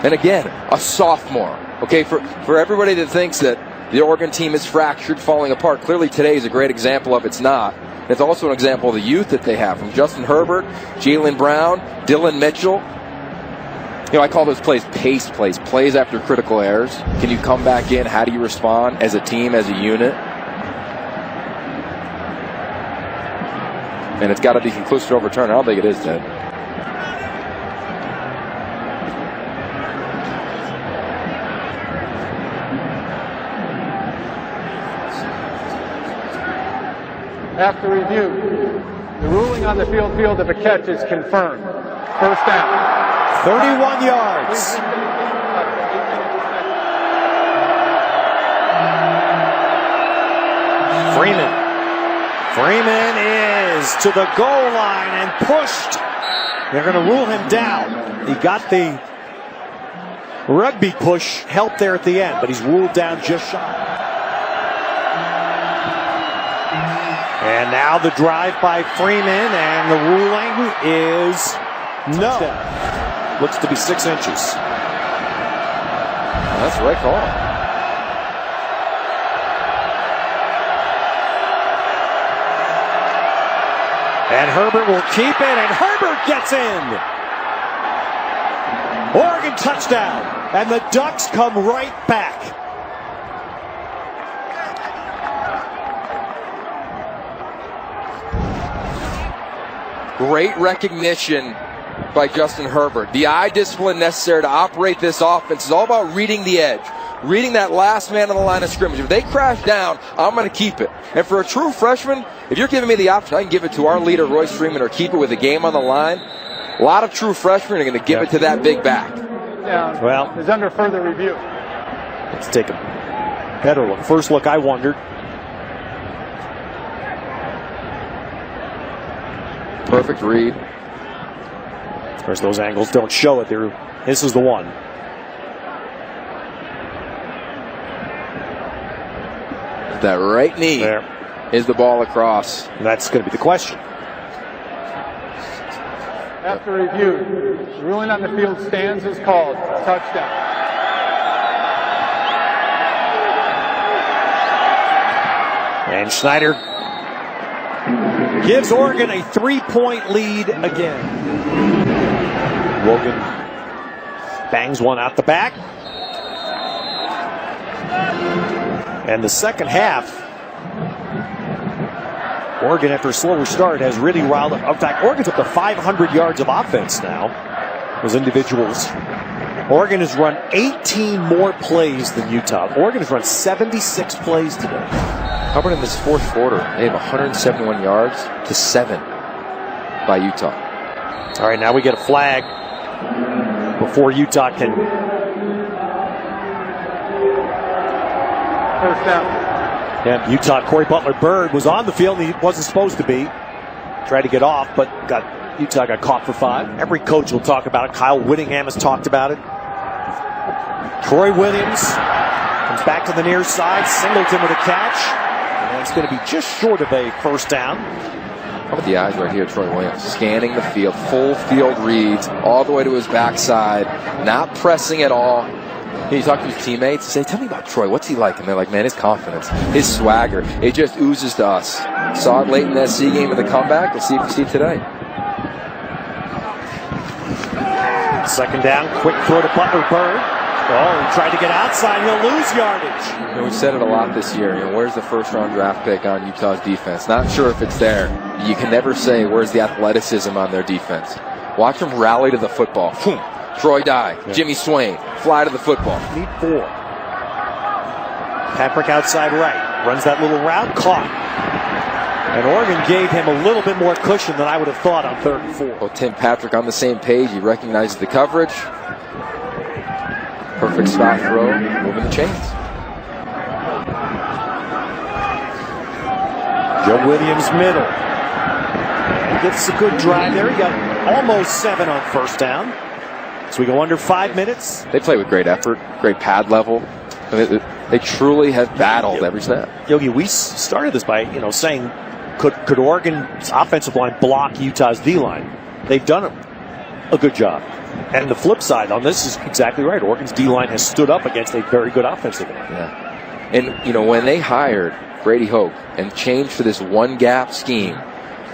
And again, a sophomore. Okay, for everybody that thinks that the Oregon team is fractured, falling apart, clearly today is a great example of it's not. And it's also an example of the youth that they have, from Justin Herbert, Jaylen Brown, Dylan Mitchell. You know, I call those plays pace plays, plays after critical errors. Can you come back in? How do you respond as a team, as a unit? And it's got to be conclusive to overturn. I don't think it is, Ted. After review, the ruling on the field of a catch is confirmed. First down. 31 yards. Freeman is to the goal line and pushed. They're going to rule him down. He got the rugby push help there at the end, but he's ruled down just shy. And now the drive by Freeman, and the ruling is no. Looks to be 6 inches. That's the right call. And Herbert will keep it, and Herbert gets in. Oregon touchdown, and the Ducks come right back. Great recognition by Justin Herbert. The eye discipline necessary to operate this offense is all about reading the edge, reading that last man on the line of scrimmage. If they crash down, I'm going to keep it. And for a true freshman, if you're giving me the option, I can give it to our leader, Royce Freeman, or keep it with the game on the line. A lot of true freshmen are going to give it to that big back. Well, is under further review. Let's take a better look. First look, I wondered. perfect read. Of course, those angles don't show it. This is the one. That right knee is the ball across. And that's going to be the question. After review, ruling on the field stands is called. Touchdown. And Schneider gives Oregon a 3-point lead again. Logan bangs one out the back. And the second half, Oregon, after a slower start, has really riled up. In fact, Oregon's up to 500 yards of offense now. Those individuals. Oregon has run 18 more plays than Utah. Oregon has run 76 plays today. How about in this fourth quarter? They have 171 yards to 7 by Utah. All right, now we get a flag before Utah can. First down. Yeah, Utah, Corey Butler-Bird was on the field and he wasn't supposed to be. Tried to get off, but Utah got caught for 5. Every coach will talk about it. Kyle Whittingham has talked about it. Troy Williams comes back to the near side. Singleton with a catch. And it's going to be just short of a first down. How about the eyes right here, Troy Williams, scanning the field, full field reads, all the way to his backside, not pressing at all. You talk to his teammates, say, tell me about Troy, what's he like? And they're like, man, his confidence, his swagger, it just oozes to us. Saw it late in that SC game in the comeback. We'll see if we see it today. Second down, quick throw to Butler-Bird. Oh, he tried to get outside. He'll lose yardage. We've said it a lot this year. Where's the first-round draft pick on Utah's defense? Not sure if it's there. You can never say where's the athleticism on their defense. Watch them rally to the football. Troy Dye, Jimmy Swain, fly to the football. Need 4. Patrick outside right. Runs that little route, caught. And Oregon gave him a little bit more cushion than I would have thought on 3rd and 4. Well, Tim Patrick on the same page. He recognizes the coverage. Perfect spot throw, moving the chains. Joe Williams middle. He gets a good drive there. He got almost 7 on first down. So we go under 5 minutes. They play with great effort, great pad level. They truly have battled every snap. Yogi, we started this by saying, could Oregon's offensive line block Utah's D-line? They've done a good job. And the flip side on this is exactly right. Oregon's D-line has stood up against a very good offensive line. Yeah. And, when they hired Brady Hoke and changed to this one-gap scheme,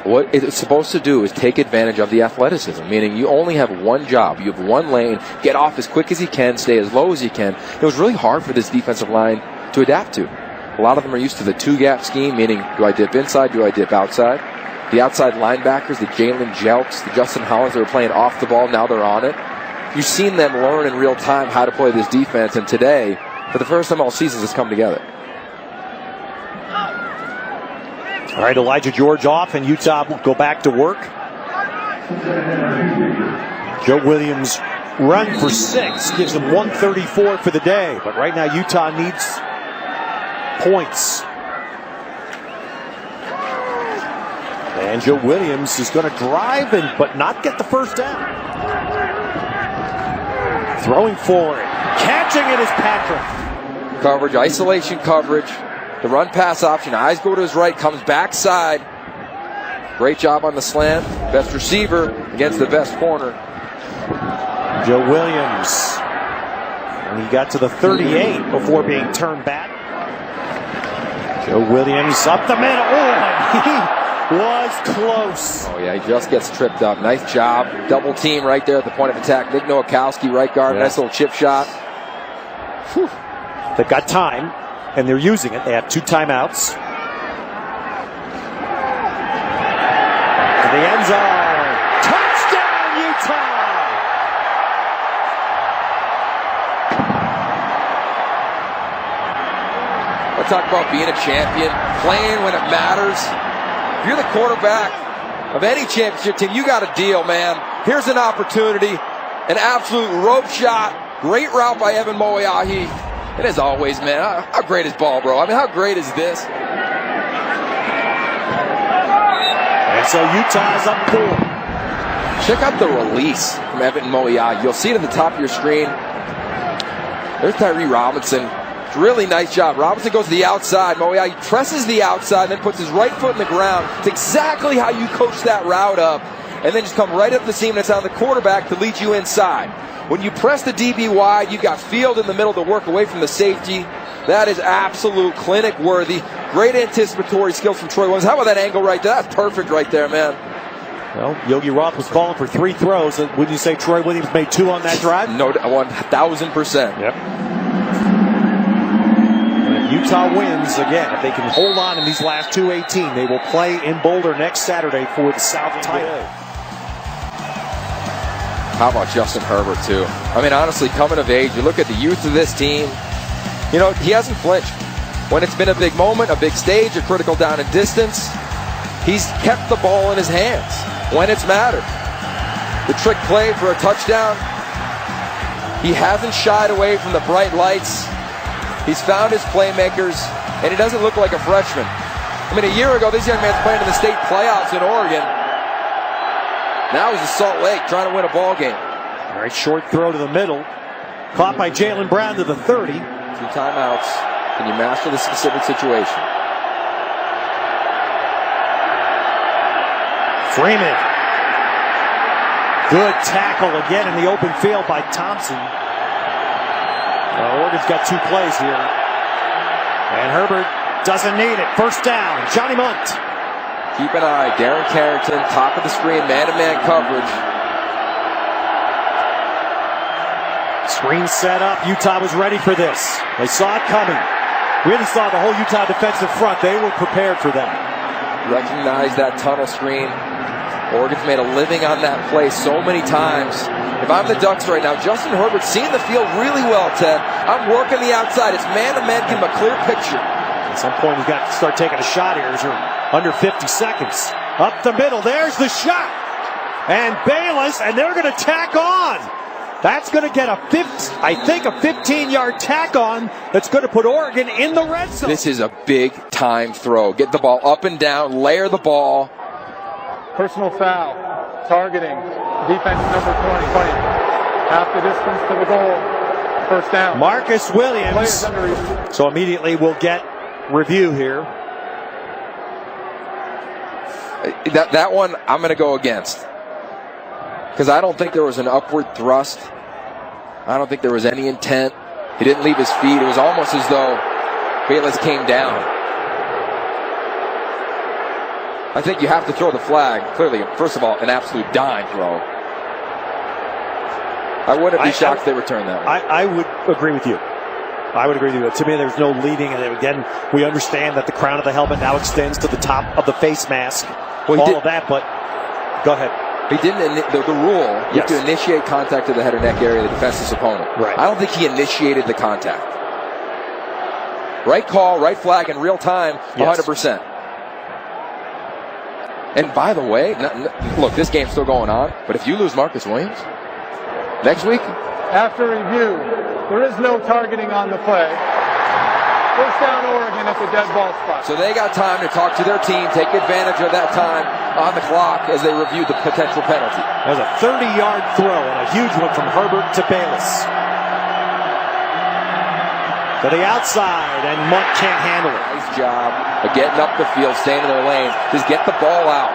what it's supposed to do is take advantage of the athleticism, meaning you only have one job. You have one lane, get off as quick as you can, stay as low as you can. It was really hard for this defensive line to adapt to. A lot of them are used to the two-gap scheme, meaning do I dip inside, do I dip outside? The outside linebackers, the Jalen Jelks, the Justin Hollins, they were playing off the ball, now they're on it. You've seen them learn in real time how to play this defense, and today, for the first time all season, it's come together. All right, Elijah George off, and Utah will go back to work. Joe Williams run for 6, gives them 134 for the day. But right now, Utah needs points. And Joe Williams is going to drive, but not get the first down. Throwing for it. Catching it is Patrick. Coverage, isolation coverage. The run pass option. Eyes go to his right, comes backside. Great job on the slant. Best receiver against the best corner. Joe Williams. And he got to the 38 before being turned back. Joe Williams up the middle. Oh, he was close. Oh, yeah, he just gets tripped up. Nice job. Double team right there at the point of attack. Nick Nowakowski, right guard. Nice little chip shot. Whew. They've got time, and they're using it. They have 2 timeouts. To the end zone. Touchdown, Utah! Let's talk about being a champion, playing when it matters. If you're the quarterback of any championship team, you got a deal, man. Here's an opportunity, an absolute rope shot, great route by Evan Moeahi. And as always, man, how great is ball, bro? I mean, how great is this? And And so Utah's up 4. Check out the release from Evan Moya. You'll see it at the top of your screen. There's Tyree Robinson. Really nice job. Robinson goes to the outside. Moya presses the outside, then puts his right foot in the ground. It's exactly how you coach that route up. And then just come right up the seam, and it's on the quarterback to lead you inside. When you press the DB wide, you've got Field in the middle to work away from the safety. That is absolute clinic worthy. Great anticipatory skills from Troy Williams. How about that angle right there? That's perfect right there, man. Well, Yogi Roth was calling for 3 throws. Would you say Troy Williams made 2 on that drive? No, 1,000%. Yep. And if Utah wins again, if they can hold on in these last 2-18, they will play in Boulder next Saturday for the South title. How about Justin Herbert, too? I mean, honestly, coming of age, you look at the youth of this team, you know, he hasn't flinched. When it's been a big moment, a big stage, a critical down and distance, he's kept the ball in his hands when it's mattered. The trick play for a touchdown, he hasn't shied away from the bright lights. He's found his playmakers, and he doesn't look like a freshman. I mean, a year ago, this young man's playing in the state playoffs in Oregon. Now he's in Salt Lake trying to win a ball game. All right, short throw to the middle. Caught by Jalen Brown to the 30. 2 timeouts. Can you master the specific situation? Freeman. Good tackle again in the open field by Thompson. Oregon's got 2 plays here. And Herbert doesn't need it. First down, Johnny Munt. Keep an eye. Darren Carrington, top of the screen, man-to-man coverage. Screen set up. Utah was ready for this. They saw it coming. Really saw the whole Utah defensive front. They were prepared for that. Recognize that tunnel screen. Oregon's made a living on that play so many times. If I'm the Ducks right now, Justin Herbert's seeing the field really well, Ted. I'm working the outside. It's man-to-man. Give him a clear picture. At some point, he's got to start taking a shot here. They're under 50 seconds. Up the middle. There's the shot. And Bayless, and they're going to tack on. That's going to get a 15-yard tack on that's going to put Oregon in the red zone. This is a big-time throw. Get the ball up and down, layer the ball. Personal foul, targeting, defense number 20. Half the distance to the goal. First down. Marcus Williams. So immediately we'll get review here. That one I'm going to go against. Because I don't think there was an upward thrust. I don't think there was any intent. He didn't leave his feet. It was almost as though Bayless came down. I think you have to throw the flag. Clearly, first of all, an absolute dime throw. I wouldn't be shocked if they returned that one. I would agree with you. I would agree with you. To me, there's no leading. And again, we understand that the crown of the helmet now extends to the top of the face mask. Well, all of that, but go ahead. He didn't. The rule, you have to initiate contact to the head or neck area of the defenseless opponent. Right. I don't think he initiated the contact. Right call, right flag in real time, 100%. And by the way, look, this game's still going on, but if you lose Marcus Williams next week. After review, there is no targeting on the play. First down Oregon at the dead ball spot. So they got time to talk to their team, take advantage of that time on the clock as they review the potential penalty. There's a 30-yard throw and a huge one from Herbert to Bayless. To the outside, and Munt can't handle it. Nice job of getting up the field, staying in their lane. Just get the ball out.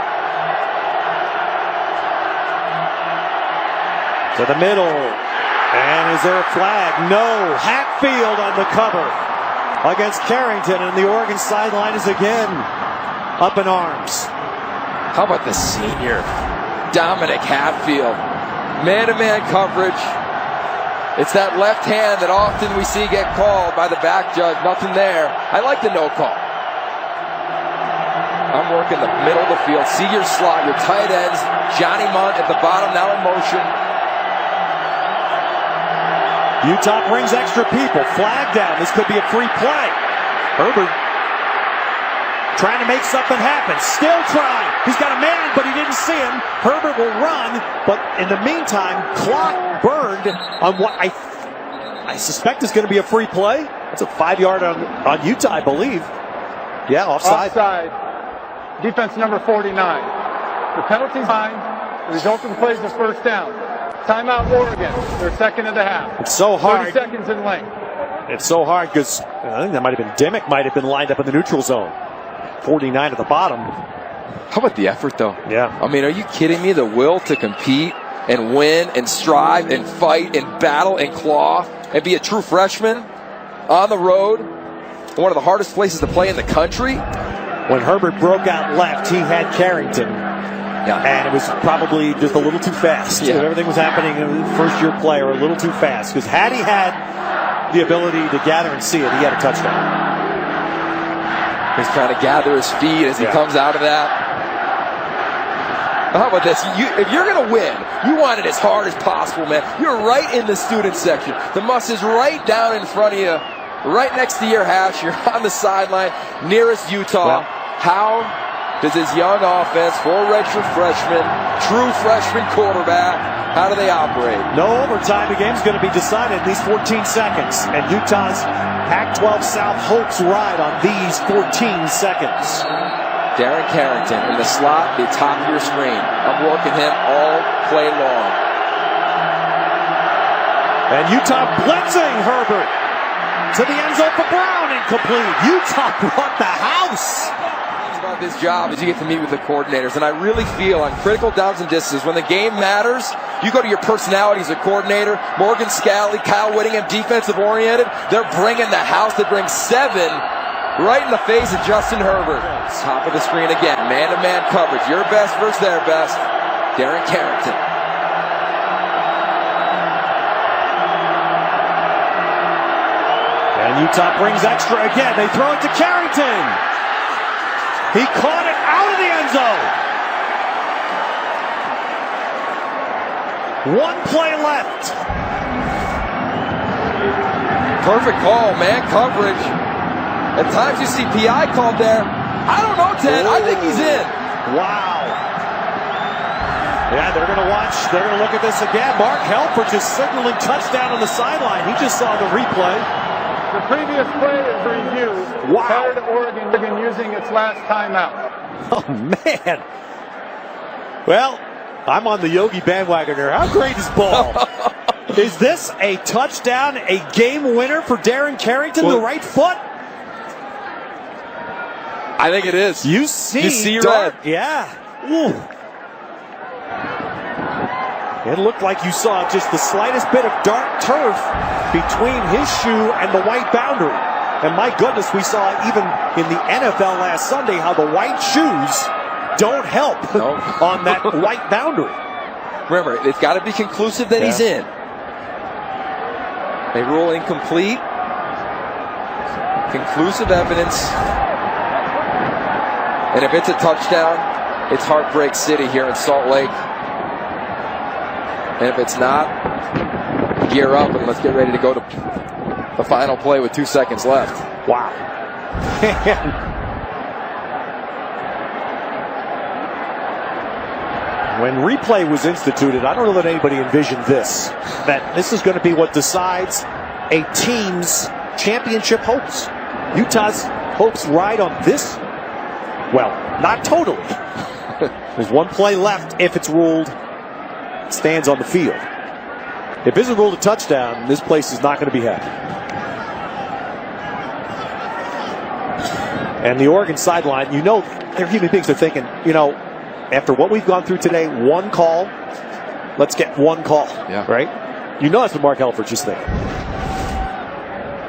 To the middle. And is there a flag? No. Hatfield on the cover against Carrington, and the Oregon sideline is again up in arms. How about the senior, Dominic Hatfield? Man-to-man coverage. It's that left hand that often we see get called by the back judge. Nothing there. I like the no call. I'm working the middle of the field. See your slot, your tight ends. Johnny Munt at the bottom, now in motion. Utah brings extra people. Flag down. This could be a free play. Herbert trying to make something happen. Still trying. He's got a man, but he didn't see him. Herbert will run, but in the meantime, clock burned on what I suspect is going to be a free play. That's a 5-yard on Utah, I believe. Yeah, offside. Offside. Defense number 49. The penalty line, the resulting play is a first down. Timeout Oregon, their second of the half. It's so hard. 30 seconds in length. It's so hard because I think that might have been Dimmick might have been lined up in the neutral zone. 49 at the bottom. How about the effort, though? Yeah. I mean, are you kidding me? The will to compete and win and strive and fight and battle and claw and be a true freshman on the road, one of the hardest places to play in the country. When Herbert broke out left, he had Carrington. Yeah. And it was probably just a little too fast. Yeah. Everything was happening in the first-year player a little too fast. Because had he had the ability to gather and see it, he had a touchdown. He's trying to gather his feet as he comes out of that. How about this? If you're going to win, you want it as hard as possible, man. You're right in the student section. The muss is right down in front of you, right next to your hash. You're on the sideline, nearest Utah. How does his young offense, full redshirt freshman, true freshman quarterback, how do they operate? No overtime. The game's going to be decided in these 14 seconds. And Utah's Pac-12 South hopes ride on these 14 seconds. Darren Carrington in the slot, the top of your screen. I'm working him all play long. And Utah blitzing Herbert to the end zone for Brown, incomplete. Utah brought the house. About this job is you get to meet with the coordinators, and I really feel on critical downs and distances when the game matters, you go to your personality as a coordinator. Morgan Scalley, Kyle Whittingham, defensive oriented, they're bringing the house. They bring 7 right in the face of Justin Herbert. Top of the screen again, man-to-man coverage, your best versus their best. Darren Carrington. And Utah brings extra again. They throw it to Carrington. He caught it out of the end zone. 1 play left. Perfect call, man coverage. At times you see PI called there. I don't know, Ted. I think he's in. Wow. Yeah, they're going to watch. They're going to look at this again. Mark Helper just signaling touchdown on the sideline. He just saw the replay. The previous play is reviewed. Wow. Prior to Oregon using its last timeout. Oh, man. Well, I'm on the Yogi bandwagon here. How great is ball? Is this a touchdown, a game winner for Darren Carrington, the right foot? I think it is. You see red. Yeah. Ooh. It looked like you saw just the slightest bit of dark turf between his shoe and the white boundary. And my goodness, we saw even in the NFL last Sunday how the white shoes don't help on that white boundary. Remember, it's got to be conclusive that he's in. They rule incomplete. Conclusive evidence. And if it's a touchdown, it's Heartbreak City here in Salt Lake. And if it's not, gear up and let's get ready to go to the final play with 2 seconds left. Wow. When replay was instituted, I don't know that anybody envisioned this. That this is going to be what decides a team's championship hopes. Utah's hopes ride on this. Well, not totally. There's 1 play left if it's ruled. Stands on the field. If this is ruled a touchdown, this place is not going to be happy. And the Oregon sideline, you know, they're human beings. They're thinking, you know, after what we've gone through today, 1 call, let's get 1 call. Yeah. Right? You know that's what Mark Helford's just thinking.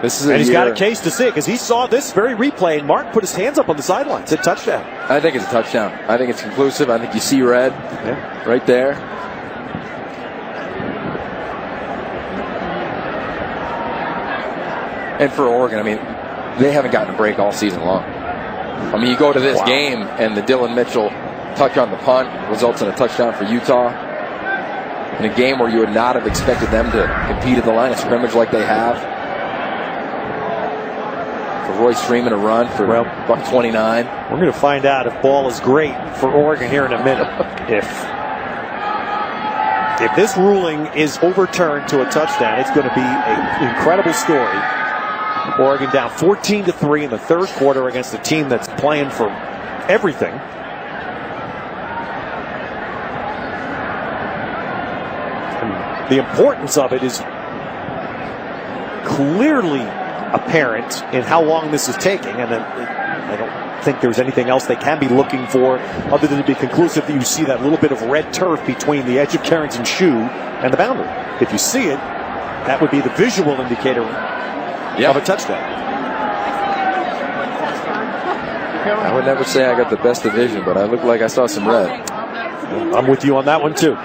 This is and he's got a case to see it because he saw this very replay, and Mark put his hands up on the sideline. It's a touchdown. I think it's a touchdown. I think it's conclusive. I think you see red right there. And for Oregon, I mean, they haven't gotten a break all season long. I mean, you go to this game, and the Dylan Mitchell touch on the punt results in a touchdown for Utah. In a game where you would not have expected them to compete at the line of scrimmage like they have. For Royce Freeman to run for buck 29. We're going to find out if ball is great for Oregon here in a minute. If this ruling is overturned to a touchdown, it's going to be an incredible story. Oregon down 14-3 in the third quarter against a team that's playing for everything. the importance of it is clearly apparent in how long this is taking, and I don't think there's anything else they can be looking for other than to be conclusive that you see that little bit of red turf between the edge of Carrington's shoe and the boundary. If you see it, that would be the visual indicator of a touchdown. I would never say I got the best of vision, but I looked like I saw some red. I'm with you on that one too.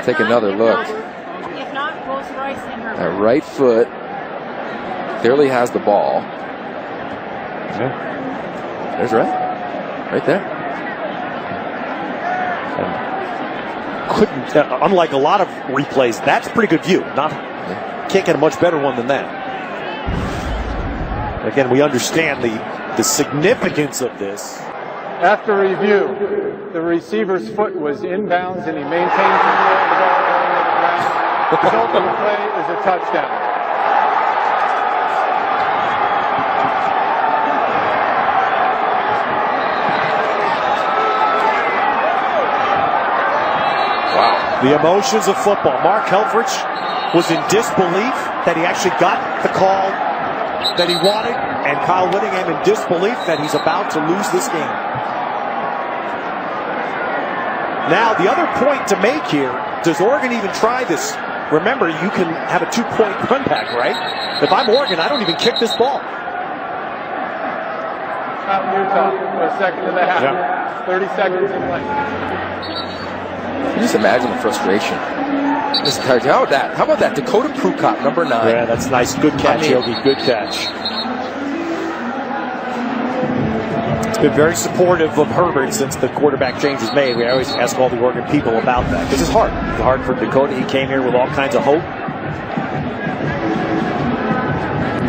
Take another look. That right foot clearly has the ball. There's red. Right there. And unlike a lot of replays, that's a pretty good view. Can't get a much better one than that. Again, we understand the significance of this. After review, the receiver's foot was inbounds and he maintained control of the ball going to the ground. The result of the play is a touchdown. The emotions of football. Mark Helfrich was in disbelief that he actually got the call that he wanted, and Kyle Whittingham in disbelief that he's about to lose this game. Now, the other point to make here, does Oregon even try this? Remember, you can have a 2-point run back, right? If I'm Oregon, I don't even kick this ball. Utah for a second and a half. 30 seconds in play. Just imagine the frustration. How about that? Dakota Prukop, number 9. Yeah, that's nice. Good catch, Yogi. Good catch. It's been very supportive of Herbert since the quarterback change was made. We always ask all the Oregon people about that because it's hard. It's hard for Dakota. He came here with all kinds of hope.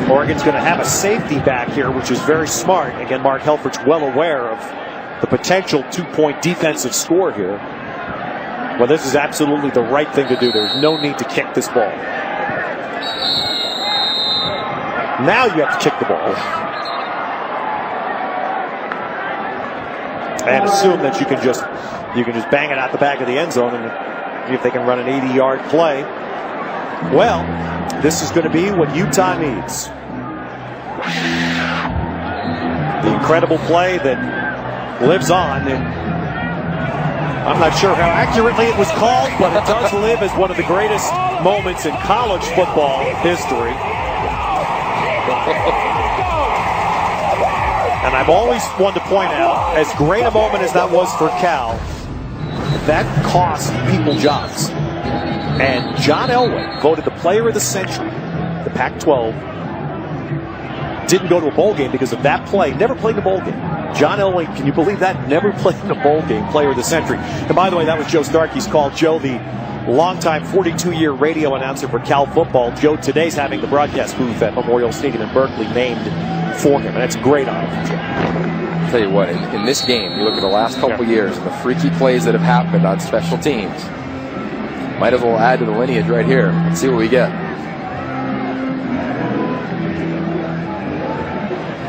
Oregon's going to have a safety back here, which is very smart. Again, Mark Helfrich well aware of the potential 2-point defensive score here. Well, this is absolutely the right thing to do. There's no need to kick this ball. Now you have to kick the ball. And assume that you can just bang it out the back of the end zone and see if they can run an 80-yard play. Well, this is going to be what Utah needs. The incredible play that lives on. And I'm not sure how accurately it was called, but it does live as one of the greatest moments in college football history. And I've always wanted to point out, as great a moment as that was for Cal, that cost people jobs. And John Elway, voted the player of the century, the Pac-12, didn't go to a bowl game because of that play. Never played in a bowl game. John Elway, can you believe that? Never played in a bowl game, player of the century. And by the way, that was Joe Starkey's call. Joe, the longtime 42-year radio announcer for Cal football. Joe today's having the broadcast booth at Memorial Stadium in Berkeley named for him. And that's a great honor for Joe. I'll tell you what, in this game, you look at the last couple years and the freaky plays that have happened on special teams. Might as well add to the lineage right here. Let's see what we get.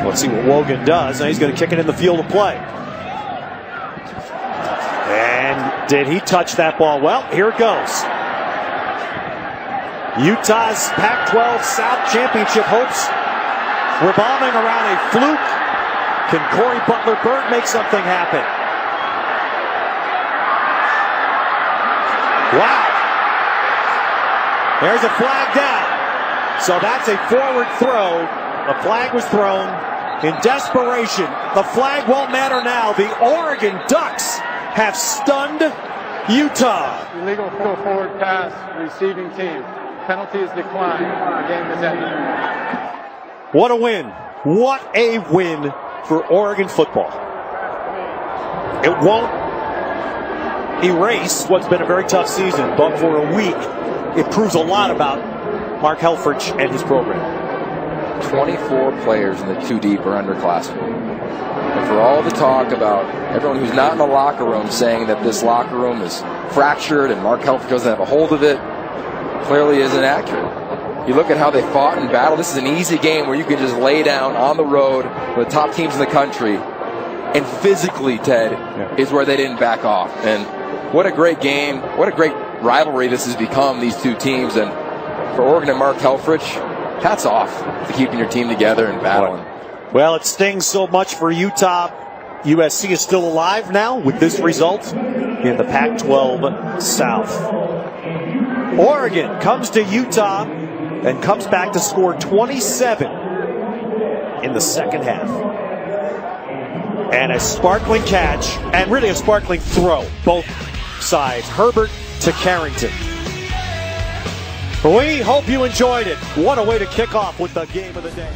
Let's see what Wogan does. Now he's going to kick it in the field of play. And did he touch that ball? Well, here it goes. Utah's Pac-12 South Championship hopes revolving around a fluke. Can Corey Butler-Bird make something happen? Wow. There's a flag down. So that's a forward throw. A flag was thrown. In desperation, the flag won't matter now. The Oregon Ducks have stunned Utah. Illegal forward pass, receiving team. Penalty is declined. The game is ended. What a win. What a win for Oregon football. It won't erase what's been a very tough season, but for a week, it proves a lot about Mark Helfrich and his program. 24 players in the 2 deep are underclassmen. And for all the talk about everyone who's not in the locker room saying that this locker room is fractured and Mark Helfrich doesn't have a hold of it, clearly isn't accurate. You look at how they fought and battled. This is an easy game where you can just lay down on the road with the top teams in the country. And physically, Ted, is where they didn't back off. And what a great game. What a great rivalry this has become, these two teams. And for Oregon and Mark Helfrich, hats off to keeping your team together and battling. Well, it stings so much for Utah. USC is still alive now with this result in the Pac-12 South. Oregon comes to Utah and comes back to score 27 in the second half. And a sparkling catch, and really a sparkling throw, both sides. Herbert to Carrington. We hope you enjoyed it. What a way to kick off with the game of the day.